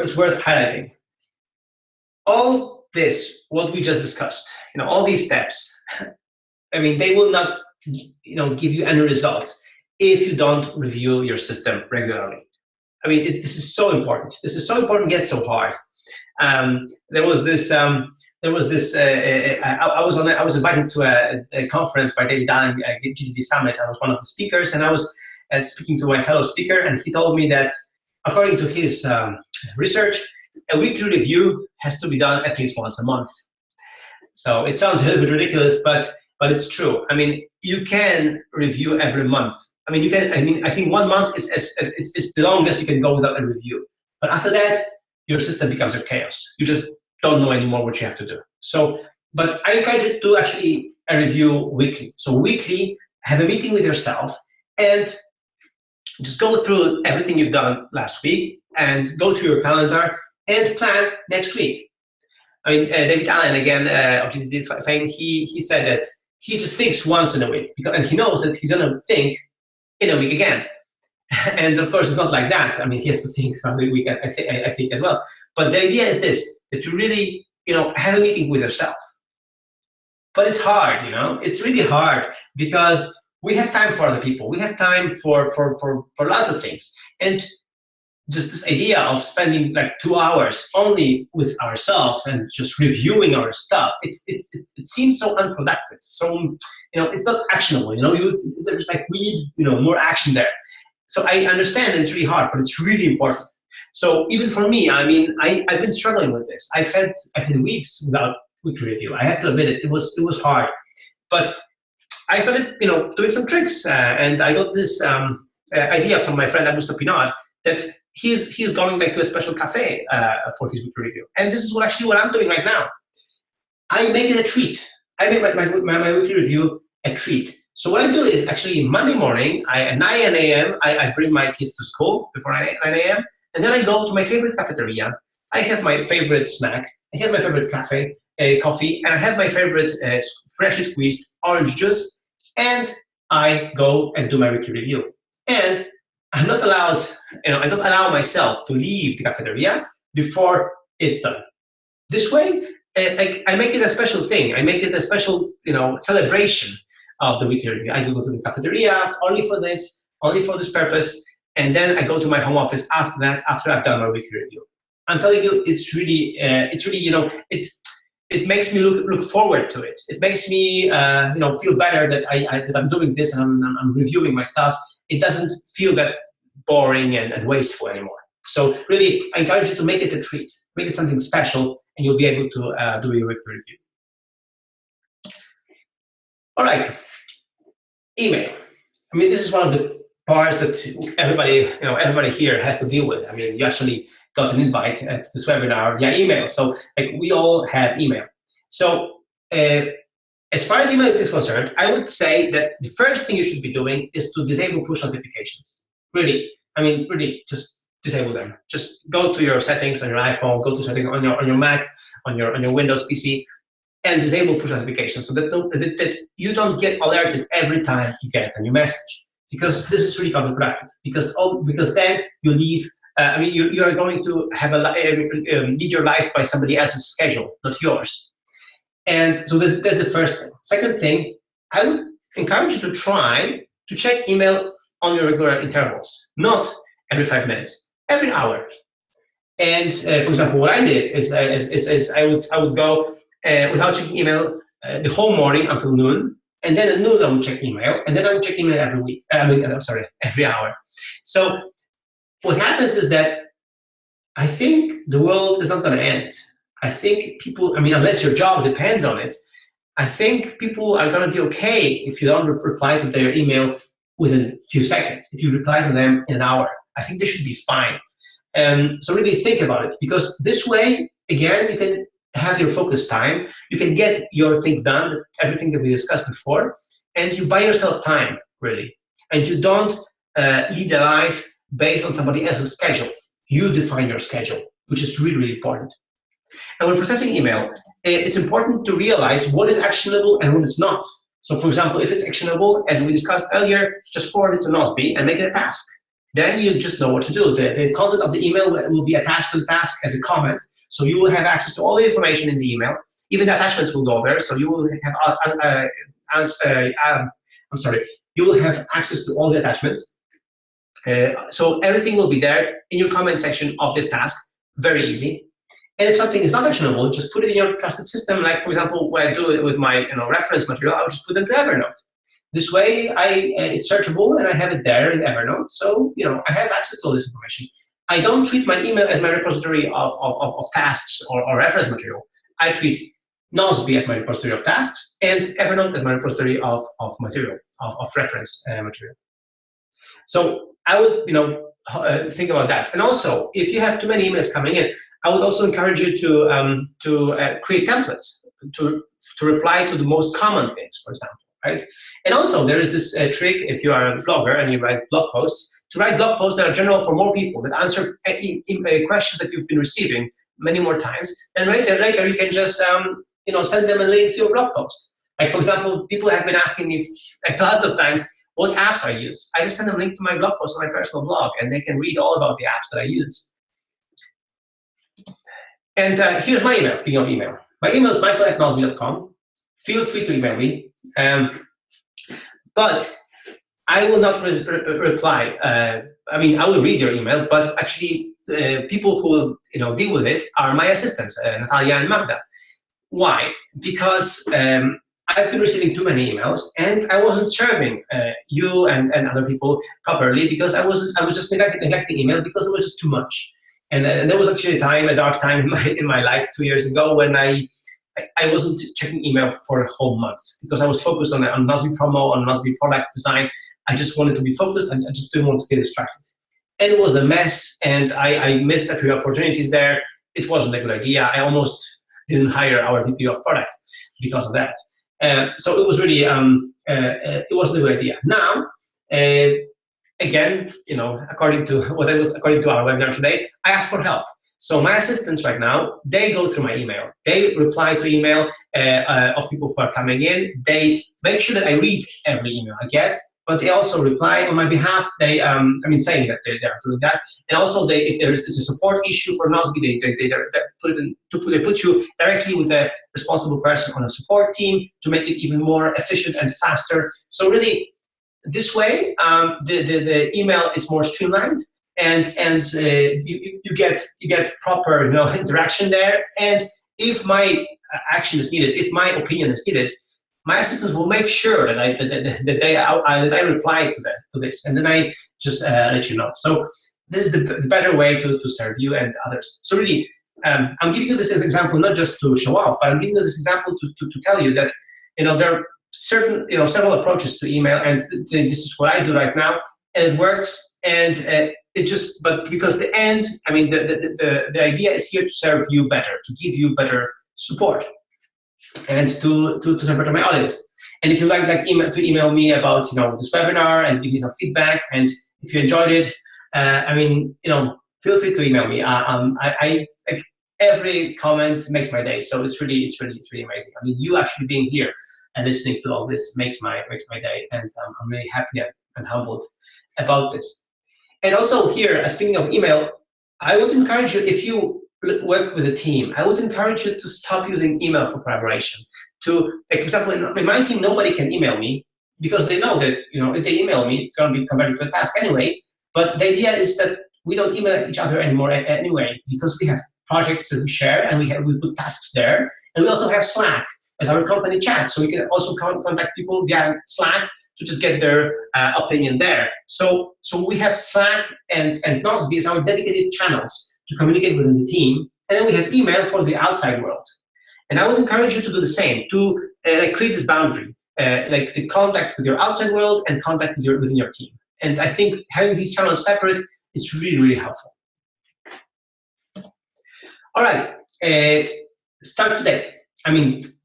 is worth highlighting. All this, what we just discussed, all these steps, I mean, they will not, give you any results if you don't review your system regularly. I mean, this is so important. This is so important, yet so hard. There was this. I was invited to a conference by David Allen, GTD Summit. I was one of the speakers, and I was speaking to my fellow speaker, and he told me that according to his research, a weekly review has to be done at least once a month. So it sounds a little bit ridiculous, but it's true. I mean, you can review every month. I mean, you can. I mean, I think 1 month is the longest you can go without a review. But after that, your system becomes a chaos. You just don't know anymore what you have to do. So, but I encourage you to actually review weekly. So weekly, have a meeting with yourself and just go through everything you've done last week and go through your calendar and plan next week. I mean, David Allen, again, of GTD fame, he said that he just thinks once in a week, and he knows that he's going to think in a week again. And of course, it's not like that. I mean, he has to think every week, I think as well. But the idea is this, that you really, have a meeting with yourself. But it's hard, it's really hard because we have time for other people. We have time for lots of things. And just this idea of spending like 2 hours only with ourselves and just reviewing our stuff, it seems so unproductive. So, it's not actionable, there's like, we need, more action there. So I understand that it's really hard, but it's really important. So even for me, I mean, I've been struggling with this. I've had weeks without weekly review. I have to admit it. It was hard, but I started, doing some tricks, and I got this idea from my friend Augusto Pinard that he is going back to a special cafe for his weekly review, and this is what I'm doing right now. I make it a treat. I make my weekly review a treat. So what I do is actually Monday morning, at 9 a.m., I bring my kids to school before 9 a.m., and then I go to my favorite cafeteria. I have my favorite snack. I have my favorite coffee, and I have my favorite freshly squeezed orange juice, and I go and do my weekly review. And I'm not allowed, I don't allow myself to leave the cafeteria before it's done. This way, I make it a special thing. I make it a special, celebration of the weekly review. I do go to the cafeteria only for this purpose, and then I go to my home office after that, after I've done my weekly review. I'm telling you, it's really, it makes me look forward to it. It makes me, feel better that that I'm doing this and I'm reviewing my stuff. It doesn't feel that boring and wasteful anymore. So really, I encourage you to make it a treat, make it something special, and you'll be able to do your weekly review. All right, email. I mean, this is one of the parts that everybody here has to deal with. I mean, you actually got an invite to this webinar via email, so we all have email. So as far as email is concerned, I would say that the first thing you should be doing is to disable push notifications. Really, just disable them. Just go to your settings on your iPhone, go to settings on your Mac, on your Windows PC, and disable push notifications so that you don't get alerted every time you get a new message, because this is really counterproductive. Because then you leave. You are going to have lead your life by somebody else's schedule, not yours. And so that's the first thing. Second thing, I would encourage you to try to check email on your regular intervals, not every 5 minutes, every hour. And for example, what I did is I would go without checking email the whole morning until noon, and then at noon I would check email, and then I would check email every hour. So what happens is that I think the world is not going to end. I think people, unless your job depends on it, I think people are going to be okay if you don't reply to their email within a few seconds. If you reply to them in an hour, I think they should be fine. So really think about it, because this way, again, you can have your focus time, you can get your things done, everything that we discussed before, and you buy yourself time, really. And you don't lead a life based on somebody else's schedule. You define your schedule, which is really, really important. And when processing email, it's important to realize what is actionable and what is not. So for example, if it's actionable, as we discussed earlier, just forward it to Nozbe and make it a task. then you just know what to do. The content of the email will be attached to the task as a comment, so you will have access to all the information in the email. Even the attachments will go there, so you will have you will have access to all the attachments. So everything will be there in your comment section of this task. Very easy. And if something is not actionable, just put it in your trusted system. Like, for example, when I do it with my reference material, I would just put them to Evernote. This way, it's searchable and I have it there in Evernote. So I have access to all this information. I don't treat my email as my repository of tasks or reference material. I treat Nozbe as my repository of tasks and Evernote as my repository of material, of reference material. So I would think about that. And also, if you have too many emails coming in, I would also encourage you to create templates to reply to the most common things, for example, right? And also, there is this trick, if you are a blogger and you write blog posts, to write blog posts that are general for more people, that answer questions that you've been receiving many more times. And later you can just send them a link to your blog post. Like, for example, people have been asking me lots of times what apps I use. I just send a link to my blog post on my personal blog, and they can read all about the apps that I use. And here's my email, speaking of email. My email is michael@nozbe.com. Feel free to email me. But I will not reply. I will read your email, but actually people who will deal with it are my assistants, Natalia and Magda. Why? Because I've been receiving too many emails, and I wasn't serving you and other people properly because I was just neglecting email because it was just too much. And there was actually a dark time in my life 2 years ago when I wasn't checking email for a whole month because I was focused on Nozbe promo, on Nozbe product design. I just wanted to be focused, and I just didn't want to get distracted. And it was a mess, and I missed a few opportunities there. It wasn't a good idea. I almost didn't hire our VP of product because of that. So it was really, it wasn't a good idea. Now, again, according to our webinar today, I asked for help. So my assistants right now, they go through my email. They reply to email of people who are coming in. They make sure that I read every email I get, but they also reply on my behalf. They, saying that they are doing that. And also, if there is a support issue for Nozbe, they put you directly with a responsible person on a support team to make it even more efficient and faster. So really, this way, the email is more streamlined, and you get proper interaction there. And if my action is needed, if my opinion is needed, my assistants will make sure that I reply to this, and then I just let you know. So this is the better way to serve you and others. So really, I'm giving you this as an example, not just to show off, but I'm giving you this example to tell you that there are certain several approaches to email, and this is what I do right now, and it works. And but because the idea is here to serve you better, to give you better support, and to serve better my audience. And if you like email me about this webinar and give me some feedback, and if you enjoyed it, feel free to email me. I every comment makes my day, so it's really amazing. You actually being here and listening to all this makes my day, and I'm really happy and humbled about this. And also here, speaking of email, I would encourage you, if you work with a team, I would encourage you to stop using email for collaboration. For example, in my team, nobody can email me because they know that if they email me, it's going to be converted to a task anyway. But the idea is that we don't email each other anymore anyway, because we have projects that we share, and we put tasks there, and we also have Slack as our company chat, so we can also contact people via Slack to just get their opinion there. So we have Slack and Nozbe as our dedicated channels to communicate within the team, and then we have email for the outside world. And I would encourage you to do the same, to create this boundary, like the contact with your outside world and contact within your team. And I think having these channels separate is really helpful. All right, start today.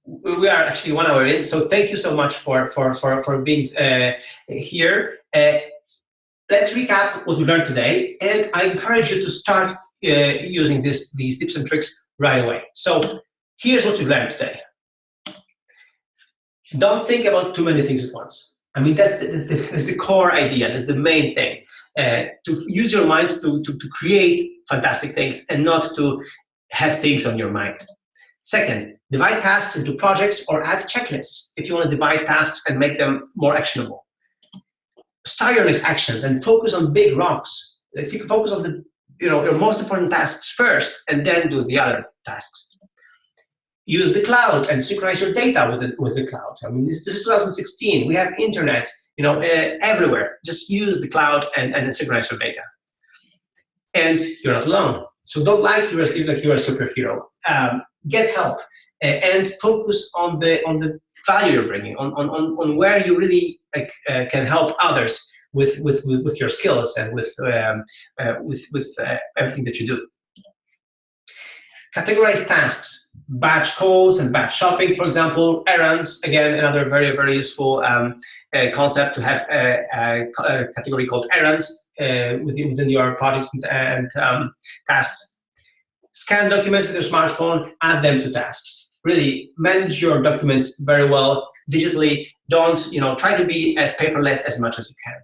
We are actually 1 hour in, so thank you so much for being here. Let's recap what we learned today, and I encourage you to start using these tips and tricks right away. So here's what we learned today. Don't think about too many things at once. I mean, that's the core idea. That's the main thing. To use your mind to create fantastic things and not to have things on your mind. Second, divide tasks into projects or add checklists if you want to divide tasks and make them more actionable. Start your next actions and focus on big rocks. If you can focus on the your most important tasks first and then do the other tasks. Use the cloud and synchronize your data with the cloud. I mean, this is 2016. We have internet, everywhere. Just use the cloud and synchronize your data. And you're not alone. So don't like you're a superhero. Get help and focus on the value you're bringing, on where you really can help others with your skills and with everything that you do. Categorize tasks, batch calls and batch shopping, for example. Errands, again, another very, very useful concept to have a category called errands within your projects and tasks. Scan documents with your smartphone, add them to tasks. Really manage your documents very well digitally. Don't, try to be as paperless as much as you can.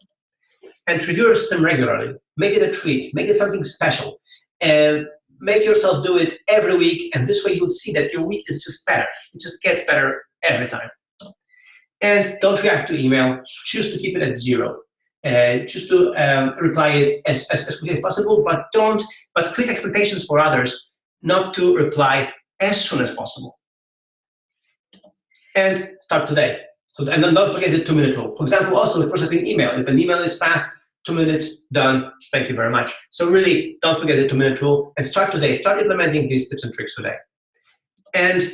And review your system regularly. Make it a treat, make it something special. And make yourself do it every week, and this way you'll see that your week is just better. It just gets better every time. And don't react to email. Choose to keep it at 0. Choose to reply it as quickly as possible, but create expectations for others not to reply as soon as possible. And start today. And then don't forget the 2-minute rule. For example, also with processing email. If an email is fast, 2 minutes, done, thank you very much. So really, don't forget the 2-minute rule and start today. Start implementing these tips and tricks today. And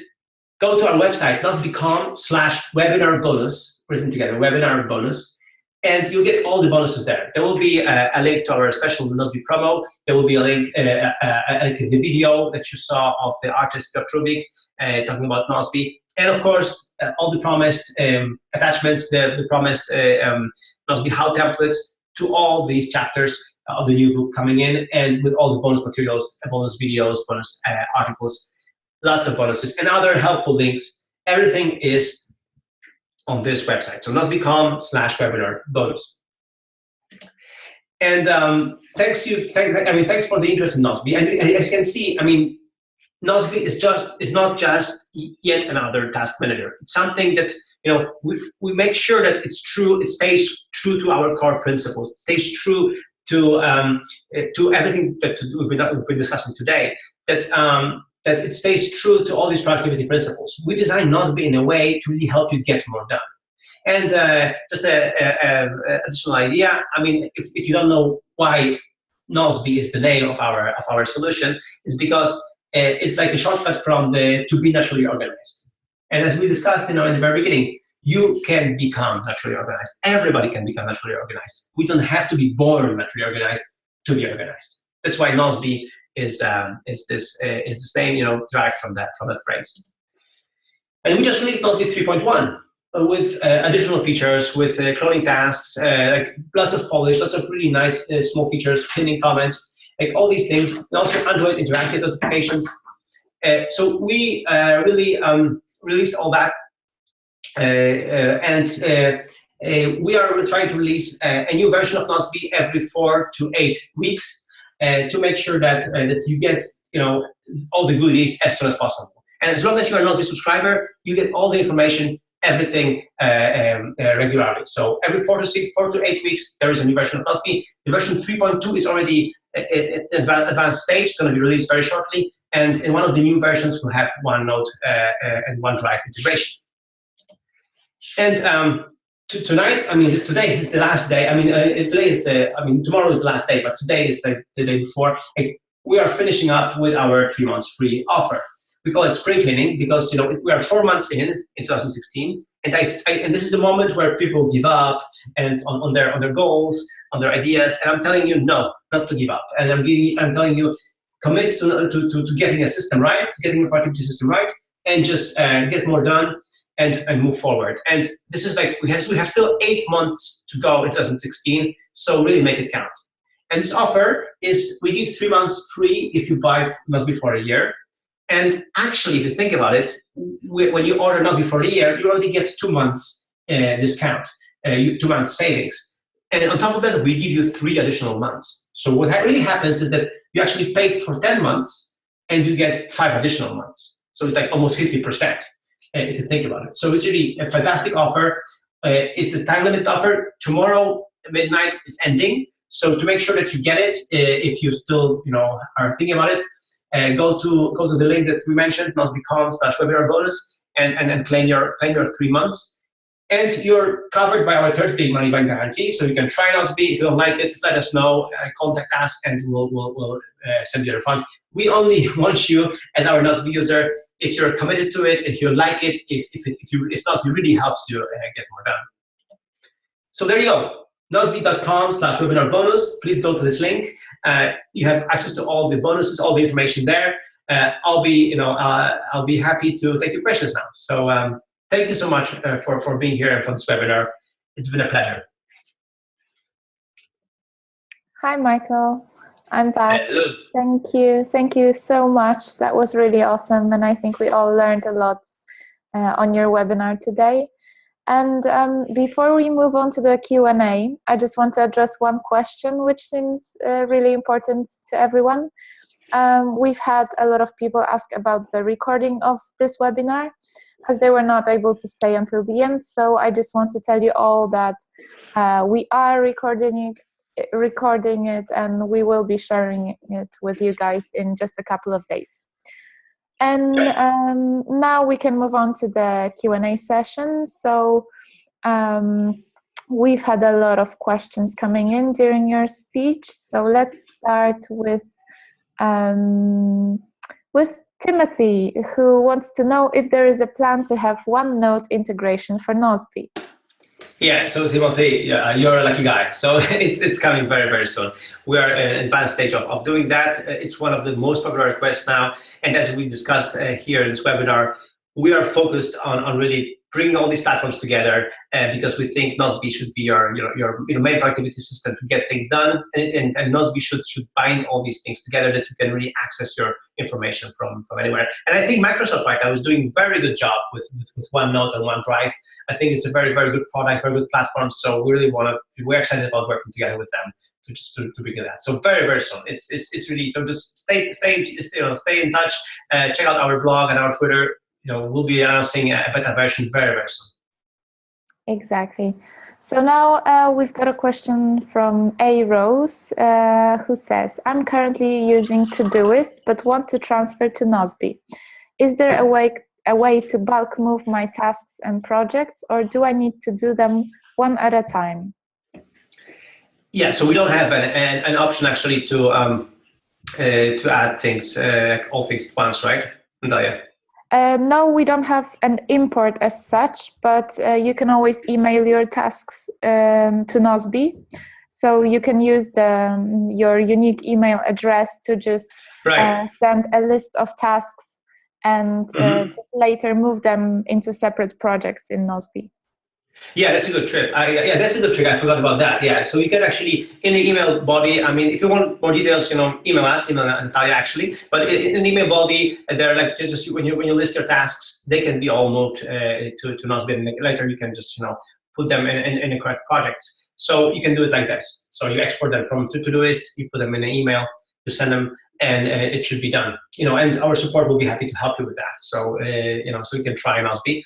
go to our website, nozbe.com/webinar bonus, written together, webinar bonus, and you'll get all the bonuses there. There will be a link to our special Nozbe promo. There will be a link to the video that you saw of the artist Piotr Rubik talking about Nozbe. And of course, all the promised attachments, the promised Nozbe how templates, to all these chapters of the new book coming in, and with all the bonus materials, bonus videos, bonus articles, lots of bonuses, and other helpful links. Everything is on this website. So nozbe.com/webinar bonus. And thanks for the interest in Nozbe. And as you can see, I mean, Nozbe is not just yet another task manager. It's something that we make sure that it's true. It stays true to our core principles. It stays true to everything that we've been discussing today. That it stays true to all these productivity principles. We designed Nozbe in a way to really help you get more done. And just an additional idea. I mean, if you don't know why Nozbe is the name of our solution, is because it's like a shortcut from the to be naturally organized. And as we discussed, in the very beginning, you can become naturally organized. Everybody can become naturally organized. We don't have to be born naturally organized to be organized. That's why Nozbe is the same, derived from that phrase. And we just released Nozbe 3.1 with additional features, with cloning tasks, like lots of polish, lots of really nice small features, pinning comments, like all these things, and also Android interactive notifications. So we really released all that, and we are trying to release a new version of Nozbe every 4 to 8 weeks to make sure that you get all the goodies as soon as possible. And as long as you're a Nozbe subscriber, you get all the information, everything regularly. So every 4 to 8 weeks, there is a new version of Nozbe. The version 3.2 is already in advanced stage. It's going to be released very shortly. And in one of the new versions, we'll have OneNote and OneDrive integration. And tonight, today is the last day. Tomorrow is the last day, but today is the day before. We are finishing up with our 3 months free offer. We call it spring cleaning because we are 4 months in 2016, and this is the moment where people give up and on their goals, on their ideas. And I'm telling you, no, not to give up. And I'm telling you, commit to getting a system right, to getting a productivity system right, and just get more done and move forward. And this is like we have still 8 months to go in 2016, so really make it count. And this offer is we give 3 months free if you buy Nozbe for a year. And actually, if you think about it, when you order Nozbe for a year, you already get 2 months discount. 2 month savings. And on top of that, we give you 3 additional months. So what really happens is that you actually paid for 10 months and you get 5 additional months. So it's like almost 50% if you think about it. So it's really a fantastic offer. It's a time limited offer. Tomorrow midnight is ending. So to make sure that you get it, if you still are thinking about it, go to the link that we mentioned, nosby.com/webinar bonus, and claim your 3 months. And you're covered by our 30-day money-back guarantee. So you can try Nozbe. If you don't like it, let us know. Contact us, and we'll send you a refund. We only want you as our Nozbe user if you're committed to it, if you like it, if Nozbe really helps you get more done. So there you go. Nozbe.com/webinar bonus. Please go to this link. You have access to all the bonuses, all the information there. I'll be happy to take your questions now. So. Thank you so much for being here and for this webinar. It's been a pleasure. Hi, Michael. I'm back. Hello. Thank you so much. That was really awesome, and I think we all learned a lot on your webinar today. And before we move on to the Q&A, I just want to address one question which seems really important to everyone. We've had a lot of people ask about the recording of this webinar, as they were not able to stay until the end. So I just want to tell you all that we are recording it, and we will be sharing it with you guys in just a couple of days. And now we can move on to the Q&A session. So we've had a lot of questions coming in during your speech. So let's start with Timothy, who wants to know if there is a plan to have OneNote integration for Nozbe. Yeah, so Timothy, you're a lucky guy. So it's coming very, very soon. We are in an advanced stage of doing that. It's one of the most popular requests now. And as we discussed here in this webinar, we are focused on really bringing all these platforms together because we think Nozbe should be your main productivity system to get things done, and Nozbe should bind all these things together that you can really access your information from anywhere. And I think Microsoft right now is doing a very good job with OneNote and OneDrive. I think it's a very, very good product, very good platform. So we're excited about working together with them to begin that. So very, very soon. It's really, so just stay in touch. Check out our blog and our Twitter. We'll be announcing a beta version very, very soon. Exactly. So now we've got a question from A. Rose, who says, I'm currently using Todoist, but want to transfer to Nozbe. Is there a way to bulk move my tasks and projects, or do I need to do them one at a time? Yeah, so we don't have an option actually to add things, all things at once, right, Natalia? No, we don't have an import as such, but you can always email your tasks to Nozbe. So you can use your unique email address to just send a list of tasks and just later move them into separate projects in Nozbe. Yeah, that's a good trick. That's a good trick. I forgot about that. Yeah, so you can actually, in the email body, I mean, if you want more details, email us, email Natalia actually. But in the email body, they're like just when you list your tasks, they can be all moved to Nozbe, and later you can just put them in the correct projects. So you can do it like this. So you export them from Todoist, you put them in an email, you send them, and it should be done. And our support will be happy to help you with that. So so you can try Nozbe.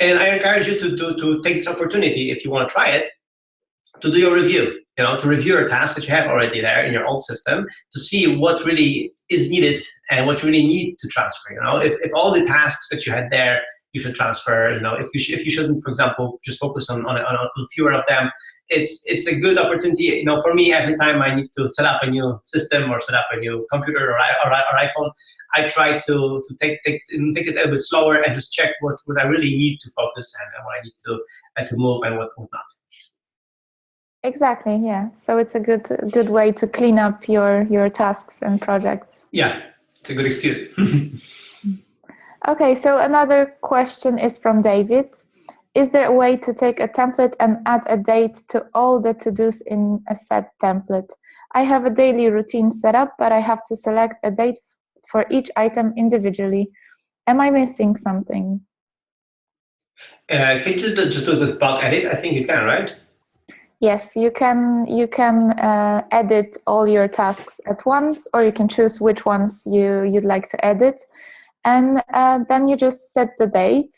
And I encourage you to take this opportunity, if you want to try it, to do your review, to review your tasks that you have already there in your old system, to see what really is needed and what you really need to transfer. If all the tasks that you had there, you should transfer. If you shouldn't, for example, just focus on fewer of them. It's a good opportunity. For me, every time I need to set up a new system or set up a new computer or iPhone, I try to take it a little bit slower and just check what I really need to focus and what I need to move and what not. Exactly. Yeah. So it's a good way to clean up your tasks and projects. Yeah, it's a good excuse. Okay. So another question is from David. Is there a way to take a template and add a date to all the to-dos in a set template? I have a daily routine set up, but I have to select a date for each item individually. Am I missing something? Can you just do it with bulk edit? I think you can, right? Yes, you can edit all your tasks at once, or you can choose which ones you'd like to edit, and then you just set the date,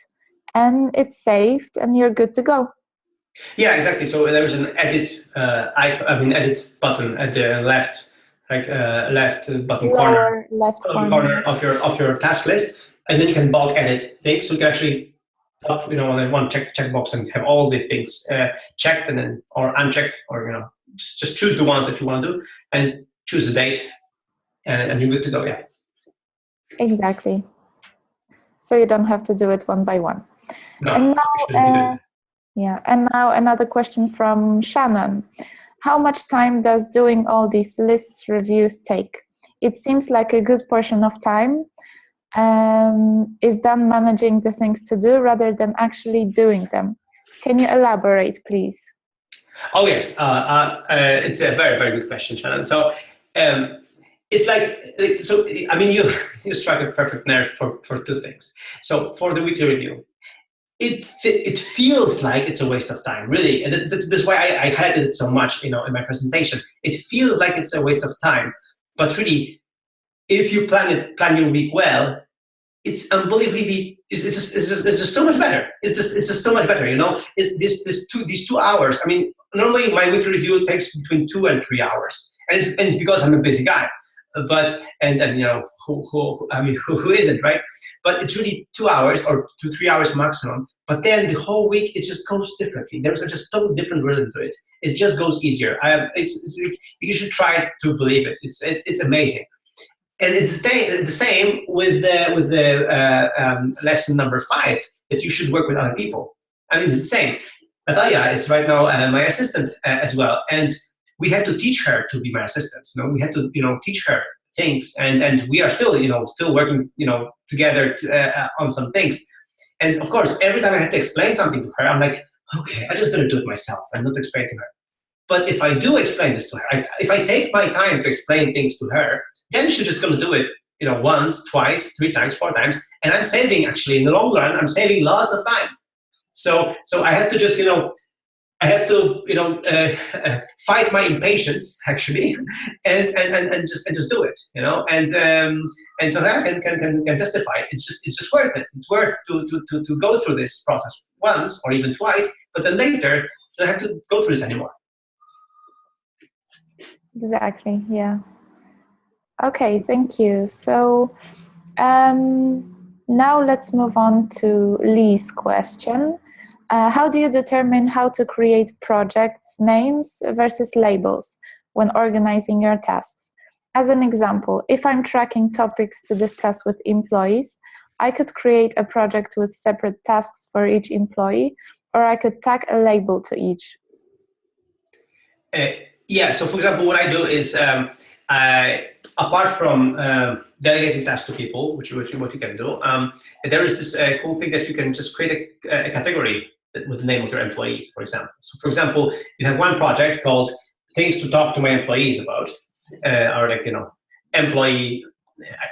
and it's saved, and you're good to go. Yeah, exactly. So there's an edit edit button at the left, left button Lower corner, left corner of your task list, and then you can bulk edit things. So you can actually on one checkbox and have all the things checked and then or unchecked, or just choose the ones that you want to do and choose the date, and you're good to go. Yeah. Exactly. So you don't have to do it one by one. No. And now, and now another question from Shannon. How much time does doing all these lists reviews take? It seems like a good portion of time is done managing the things to do rather than actually doing them. Can you elaborate, please? Oh yes, it's a very, very good question, Shannon. So it's you struck a perfect nerve for two things. So for the weekly review, it feels like it's a waste of time, really. And that's why I highlighted it so much, in my presentation. It feels like it's a waste of time, but really, if you plan your week well, it's unbelievably. It's just so much better. It's just so much better. It's these 2 hours. I mean, normally my weekly review takes between 2 and 3 hours, and it's because I'm a busy guy. But who isn't, right? But it's really 2 hours or 2-3 hours maximum. But then the whole week it just goes differently. There's just totally different rhythm to it. It just goes easier. You should try to believe it. It's amazing. And it's the same with the lesson number 5, that you should work with other people. I mean, it's the same. Natalia is right now my assistant as well, and we had to teach her to be my assistant. We had to teach her things, and we are still still working together on some things. And of course, every time I have to explain something to her, I'm like, okay, I just better do it myself and not explain to her. But if I do explain this to her, if I take my time to explain things to her, then she's just going to do it, once, twice, 3 times, 4 times, and I'm saving, actually, in the long run, I'm saving lots of time. So I have to just, fight my impatience, actually, and just do it, and for that can testify. It's just worth it. It's worth to go through this process once or even twice, but then later you don't have to go through this anymore. Exactly. Yeah. Okay, thank you. So now let's move on to Lee's question. How do you determine how to create projects names versus labels when organizing your tasks? As an example, if I'm tracking topics to discuss with employees, I could create a project with separate tasks for each employee, or I could tag a label to each. Yeah, so for example, what I do is, apart from delegating tasks to people, which what you can do, there is this cool thing that you can just create a category with the name of your employee, for example. So for example, you have one project called Things to Talk to My Employees About, or employee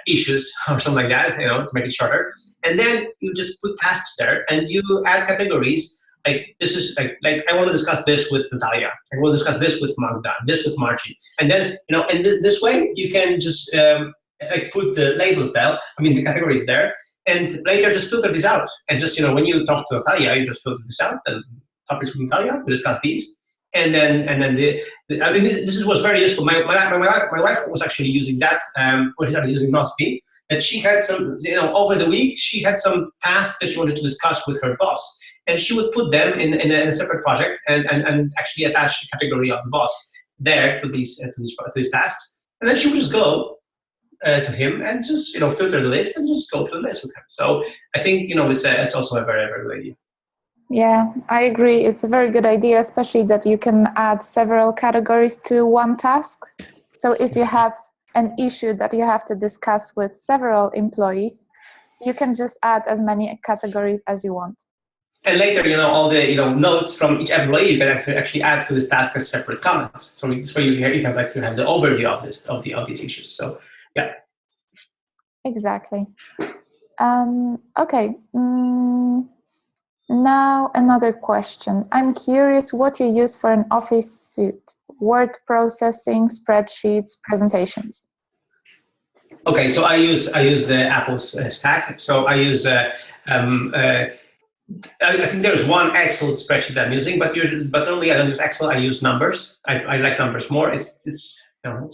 issues or something like that, to make it shorter. And then you just put tasks there and you add categories. Like this is like I want to discuss this with Natalia. I want to discuss this with Magda, this with Margie, and then and this way you can just put the labels there. I mean the categories there, and later just filter these out. And just when you talk to Natalia, you just filter this out. And topics with Natalia, we discuss these, and then I mean this was very useful. My wife was actually using that when she started using Nospi. And she had some over the week she had some tasks that she wanted to discuss with her boss. And she would put them in a separate project and actually attach the category of the boss there to these tasks. And then she would just go to him and just filter the list and just go through the list with him. So I think it's also a very, very good idea. Yeah, I agree. It's a very good idea, especially that you can add several categories to one task. So if you have an issue that you have to discuss with several employees, you can just add as many categories as you want. And later, all the notes from each employee you can actually add to this task as separate comments. So you have the overview of these issues. So yeah. Exactly. Okay. Now, another question. I'm curious what you use for an office suite. Word processing, spreadsheets, presentations. Okay, so I use Apple's stack. So I use I think there's one Excel spreadsheet I'm using, but normally I don't use Excel. I use numbers. I like numbers more. It's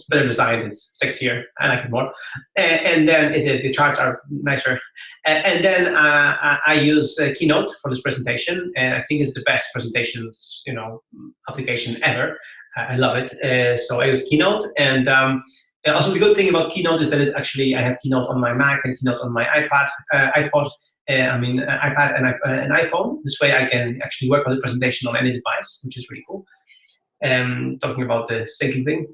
better designed. It's sexier. I like it more. And then the charts are nicer. And then I use Keynote for this presentation, and I think it's the best presentations application ever. I love it. So I use Keynote, and also the good thing about Keynote is that I have Keynote on my Mac and Keynote on my iPad, iPad and iPhone. This way I can actually work on the presentation on any device, which is really cool. Talking about the syncing thing.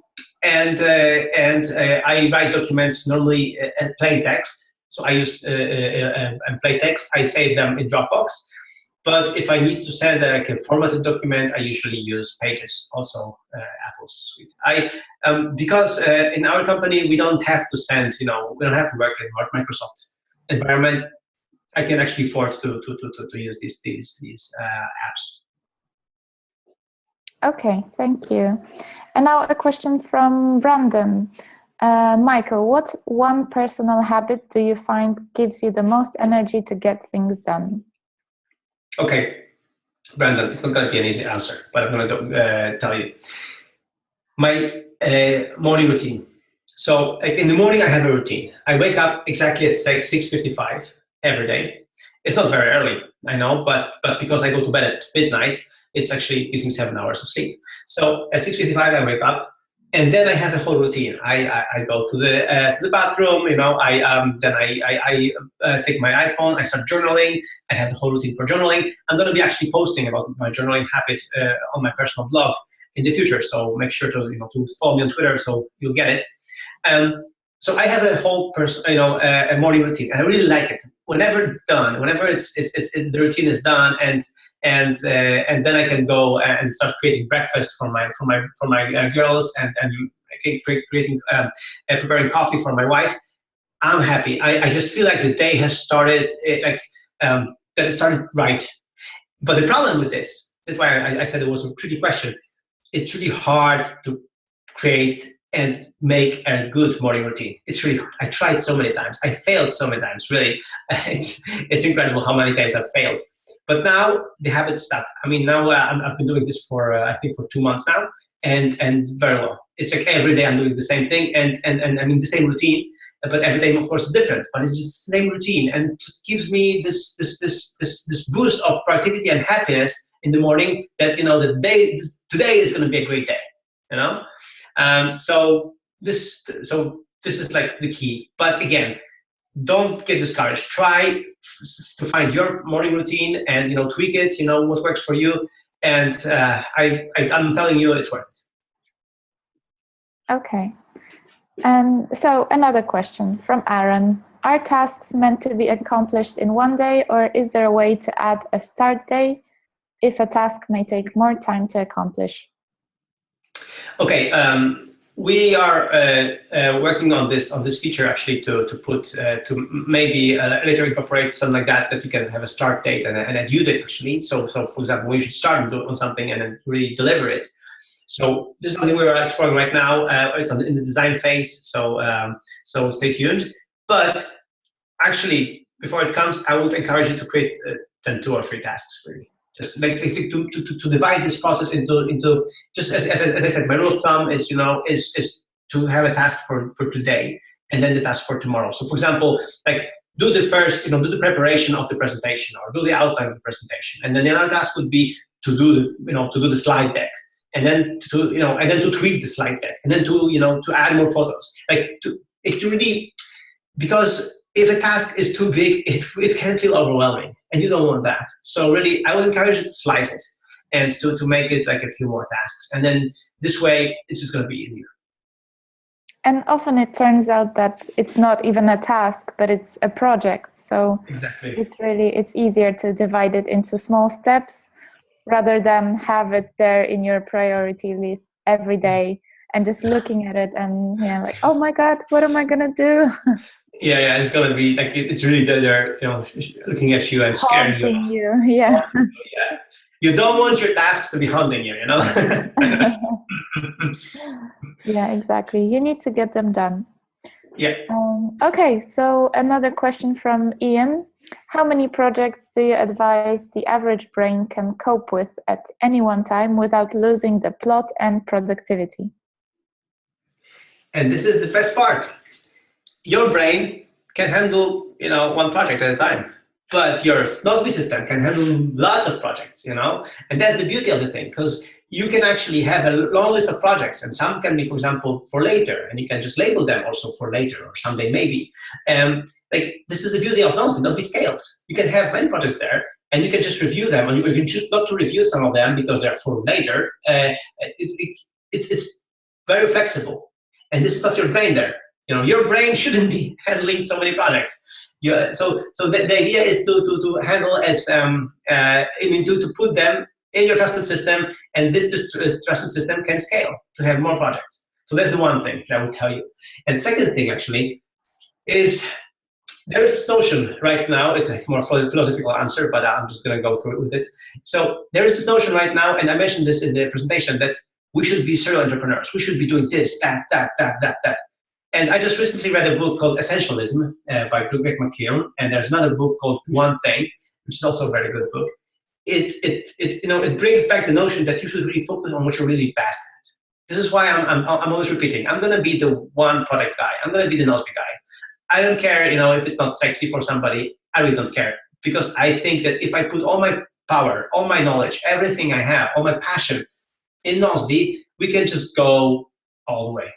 And I write documents normally plain text. So I use plain text. I save them in Dropbox. But if I need to send a formatted document, I usually use Pages, also Apple's suite. Because in our company we don't have to send, we don't have to work in Microsoft environment. I can actually afford to use these apps. Okay, thank you. And now a question from Brandon. Michael, what one personal habit do you find gives you the most energy to get things done? Okay, Brandon, it's not going to be an easy answer, but I'm going to tell you. My morning routine. So in the morning, I have a routine. I wake up exactly at 6:55 every day. It's not very early, I know, but because I go to bed at midnight, it's actually gives me 7 hours of sleep. So at 6:55, I wake up, and then I have a whole routine. I go to the bathroom, then I take my iPhone, I start journaling. I have the whole routine for journaling. I'm going to be actually posting about my journaling habit on my personal blog in the future. So make sure to follow me on Twitter so you'll get it. So I have a whole a morning routine, and I really like it. Whenever it's done, whenever the routine is done, and then I can go and start creating breakfast for my girls, and creating preparing coffee for my wife. I'm happy. I just feel like the day has started that it started right. But the problem with this is why I said it was a tricky question. It's really hard to create and make a good morning routine. It's really hard. I tried so many times. I failed so many times. Really, it's incredible how many times I've failed. But now the habit stuck. I mean, now I've been doing this for I think for 2 months now, and very well. It's like every day I'm doing the same thing, and I mean the same routine. But every day, of course, is different. But it's just the same routine, and it just gives me this boost of productivity and happiness in the morning. That today is going to be a great day. So this is like the key. But again, don't get discouraged. Try to find your morning routine and tweak it. What works for you, and I'm telling you, it's worth it. Okay. And so another question from Aaron. Are tasks meant to be accomplished in one day, or is there a way to add a start day if a task may take more time to accomplish? Okay, we are working on this feature actually to maybe later incorporate something like that you can have a start date and a due date actually. So for example, when you should start on something and then really deliver it. So this is something we're exploring right now. It's in the design phase, so stay tuned. But actually, before it comes, I would encourage you to create 2 or 3 tasks really. Just like to divide this process into just as I said, my rule of thumb is to have a task for today and then the task for tomorrow. So for example, like do the first, do the preparation of the presentation or do the outline of the presentation, and then the other task would be to do the slide deck, and then to tweak the slide deck, and then to add more photos. It really, because if a task is too big, it can feel overwhelming, and you don't want that. So really, I would encourage you to slice it and to make it like a few more tasks. And then this way, it's just going to be easier. And often it turns out that it's not even a task, but it's a project. So exactly, it's easier to divide it into small steps rather than have it there in your priority list every day and just looking at it and like, oh my God, what am I going to do? Yeah, it's gonna be like it's really they're looking at you and scaring you. Haunting you, yeah. Yeah, you don't want your tasks to be haunting you, Yeah, exactly. You need to get them done. Yeah. Okay, so another question from Ian. How many projects do you advise the average brain can cope with at any one time without losing the plot and productivity? And this is the best part. Your brain can handle, one project at a time, but your Nozbe system can handle lots of projects, and that's the beauty of the thing, because you can actually have a long list of projects, and some can be, for example, for later, and you can just label them also for later or someday maybe. This is the beauty of Nozbe. Nozbe scales. You can have many projects there, and you can just review them, and you can choose not to review some of them because they're for later. It's very flexible, and this is not your brain there. Your brain shouldn't be handling so many projects. So the idea is to handle as to put them in your trusted system, and this trusted system can scale to have more projects. So that's the one thing that I would tell you. And second thing actually is there is this notion right now. It's a more philosophical answer, but I'm just going to go through it with it. So there is this notion right now, and I mentioned this in the presentation, that we should be serial entrepreneurs. We should be doing this, that. And I just recently read a book called Essentialism by Greg McKeown, and there's another book called One Thing, which is also a very good book. It brings back the notion that you should really focus on what you're really best at. This is why I'm always repeating. I'm going to be the one product guy. I'm going to be the Nozbe guy. I don't care, if it's not sexy for somebody. I really don't care, because I think that if I put all my power, all my knowledge, everything I have, all my passion in Nozbe, we can just go all the way.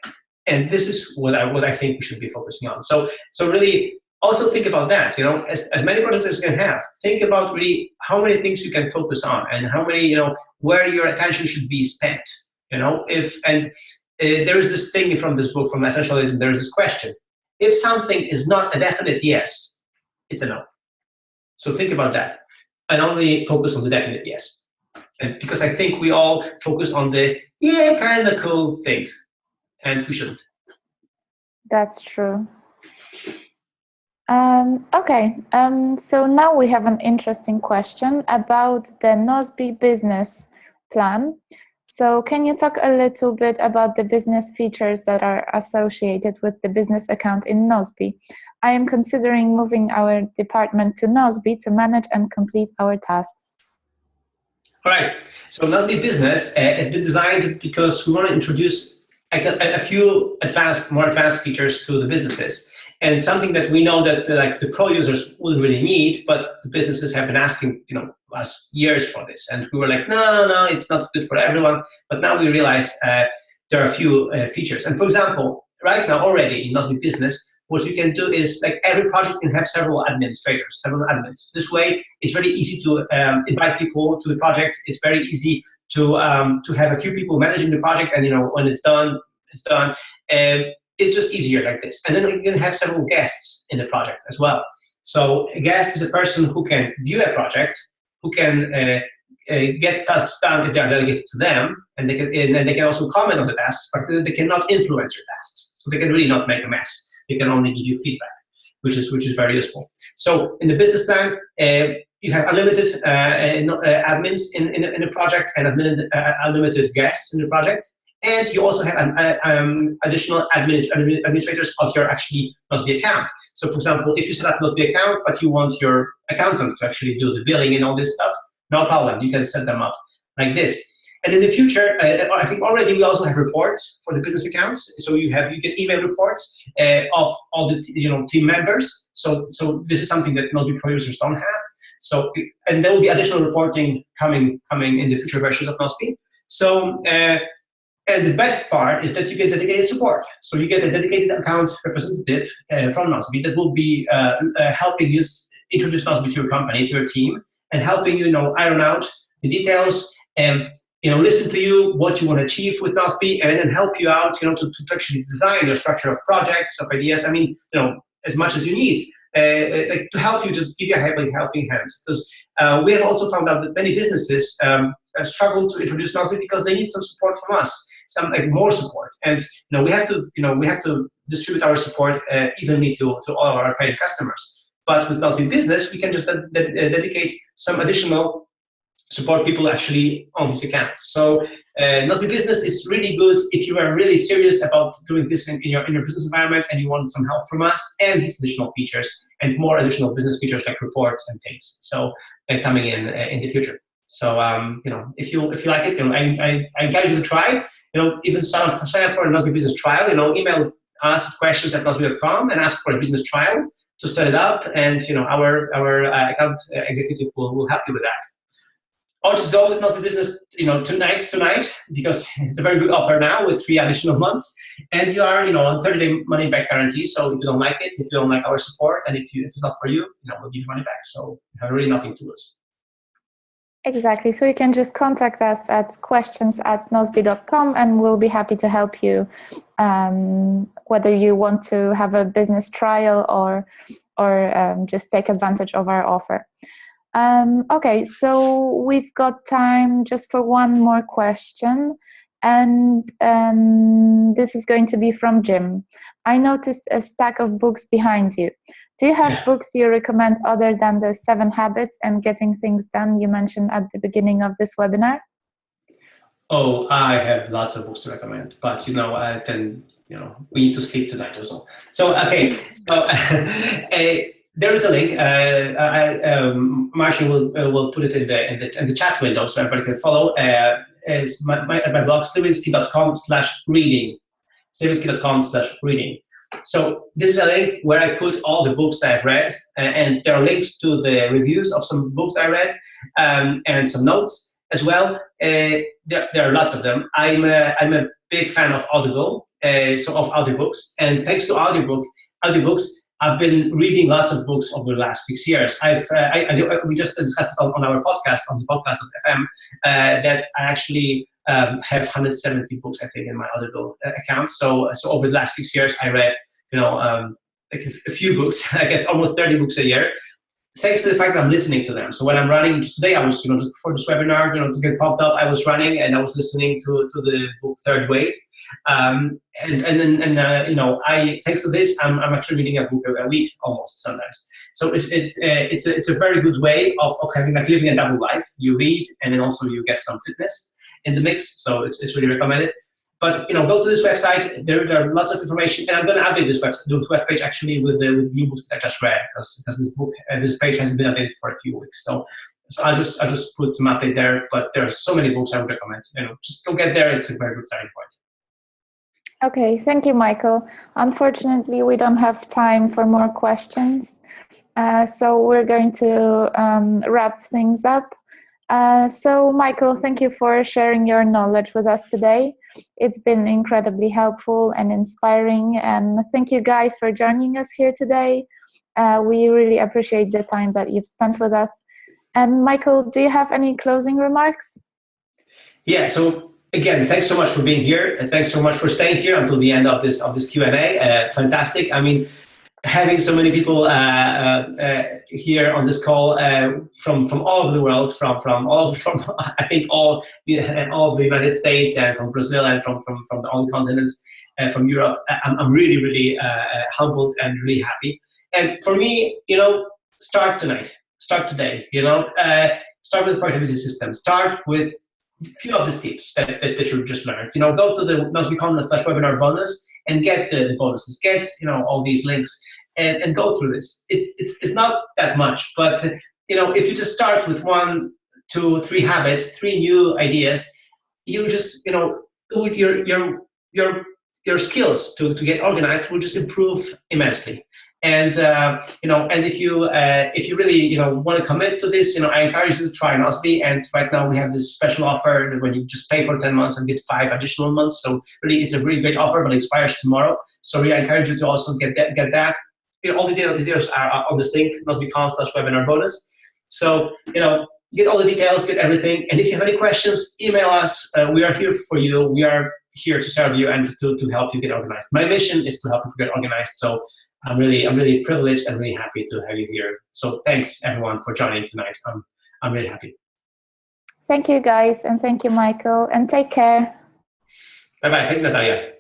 And this is what I think we should be focusing on. So really also think about that, as many projects as you can have. Think about really how many things you can focus on, and how many, where your attention should be spent. There is this thing from this book, from Essentialism, there is this question. If something is not a definite yes, it's a no. So think about that, and only focus on the definite yes. And because I think we all focus on the kind of cool things, and we shouldn't. That's true. Okay, so now we have an interesting question about the Nozbe business plan. So can you talk a little bit about the business features that are associated with the business account in Nozbe? I am considering moving our department to Nozbe to manage and complete our tasks. All right, so Nozbe Business has been designed because we want to introduce a few more advanced features to the businesses, and something that we know that the pro users wouldn't really need, but the businesses have been asking us years for this, and we were like, no, it's not good for everyone. But now we realize there are a few features. And for example, right now already in Nozbe Business, what you can do is every project can have several administrators, several admins. This way, it's very easy to invite people to the project. It's very easy to have a few people managing the project, and when it's done, it's done. It's just easier like this. And then you can have several guests in the project as well. So a guest is a person who can view a project, who can get tasks done if they are delegated to them, and they can also comment on the tasks, but they cannot influence your tasks. So they can really not make a mess. They can only give you feedback, which is very useful. So in the business plan, you have unlimited admins in the project, and unlimited guests in the project. And you also have additional administrators of your actually Nozbe account. So for example, if you set up Nozbe account, but you want your accountant to actually do the billing and all this stuff, no problem. You can set them up like this. And in the future, I think already we also have reports for the business accounts. So you get email reports of all the team members. So this is something that Nozbe Pro users don't have. So and there will be additional reporting coming in the future versions of Nozbe. So. And the best part is that you get dedicated support. So you get a dedicated account representative from Nozbe that will be helping you introduce Nozbe to your company, to your team, and helping you iron out the details, and listen to you, what you want to achieve with Nozbe, and then help you out to actually design your structure of projects, of ideas. I mean, as much as you need. To help you, just give you a helping hand. Because we have also found out that many businesses struggle to introduce Nozbe because they need some support from us. some more support. And we have to distribute our support evenly to all of our paying customers. But with Nozbe Business, we can just dedicate some additional support people actually on these accounts. So Nozbe Business is really good if you are really serious about doing this in your business environment and you want some help from us and these additional features and more additional business features like reports and things. So coming in the future. So if you like it, I encourage you to try. Even sign up for a Nozbe Business trial. Email us questions at nozbe.com and ask for a business trial to start it up, and our account executive will help you with that. Or just go with Nozbe Business, tonight, because it's a very good offer now with 3 additional months, and you are, on 30-day money back guarantee. So if you don't like it, if you don't like our support, and if it's not for you, we'll give you money back. So you have really nothing to lose. Exactly. So you can just contact us at questions@nozbe.com, and we'll be happy to help you, whether you want to have a business trial or just take advantage of our offer. Okay, so we've got time just for one more question, and this is going to be from Jim. I noticed a stack of books behind you. Do you have books you recommend other than the 7 Habits and Getting Things Done you mentioned at the beginning of this webinar? Oh, I have lots of books to recommend, but then we need to sleep tonight also. So okay, so there is a link. Marcia will put it in the chat window so everybody can follow. It's my blog, sliwinski.com/reading. sliwinski.com/reading. So this is a link where I put all the books that I've read, and there are links to the reviews of some books I read, and some notes as well. There are lots of them. I'm a big fan of Audible, so of audiobooks, and thanks to audiobooks, I've been reading lots of books over the last 6 years. We just discussed on our podcast, on the podcast.fm, that I actually have 170 books, I think, in my Audible account. So over the last 6 years, I read, like a few books. I get almost 30 books a year, thanks to the fact that I'm listening to them. So when I'm running, just today I was, just before this webinar, to get popped up, I was running and I was listening to the book Third Wave. And then I, thanks to this, I'm actually reading a book a week almost sometimes. So it's a very good way of having, like, living a double life. You read and then also you get some fitness in the mix. So it's really recommended. But go to this website. There are lots of information, and I'm going to update this webpage actually with new books that I just read, because this page hasn't been updated for a few weeks. So I'll just put some update there. But there are so many books I would recommend. Just go get there. It's a very good starting point. Okay, thank you, Michael. Unfortunately, we don't have time for more questions, so we're going to wrap things up. So, Michael, thank you for sharing your knowledge with us today. It's been incredibly helpful and inspiring, and thank you guys for joining us here today. We really appreciate the time that you've spent with us. And Michael, do you have any closing remarks? Yeah, so again, thanks so much for being here, and thanks so much for staying here until the end of this Q&A. Fantastic. I mean, having so many people here on this call from all over the world, from I think all of the United States, and from Brazil, and from all the continents, from Europe. I'm really, really humbled and really happy. And for me, start tonight, start today. Start with productivity system. Start with a few of these tips that you just learned. Go to the nozbe.com/webinar bonus and get the bonuses. Get all these links and go through this. It's not that much, but if you just start with 1, 2, 3 habits, 3 new ideas, you just your skills to get organized will just improve immensely. And and if you really want to commit to this, I encourage you to try Nozbe. And right now we have this special offer when you just pay for 10 months and get 5 additional months. So really, it's a really great offer, but it expires tomorrow. So I encourage you to also get that. All the details are on this link, nozbe.com/webinar bonus. So get all the details, get everything. And if you have any questions, email us. We are here for you. We are here to serve you and to help you get organized. My mission is to help you get organized. So I'm really privileged and really happy to have you here. So thanks everyone for joining tonight. I'm really happy. Thank you guys, and thank you, Michael, and take care. Bye bye. Thank you, Natalia.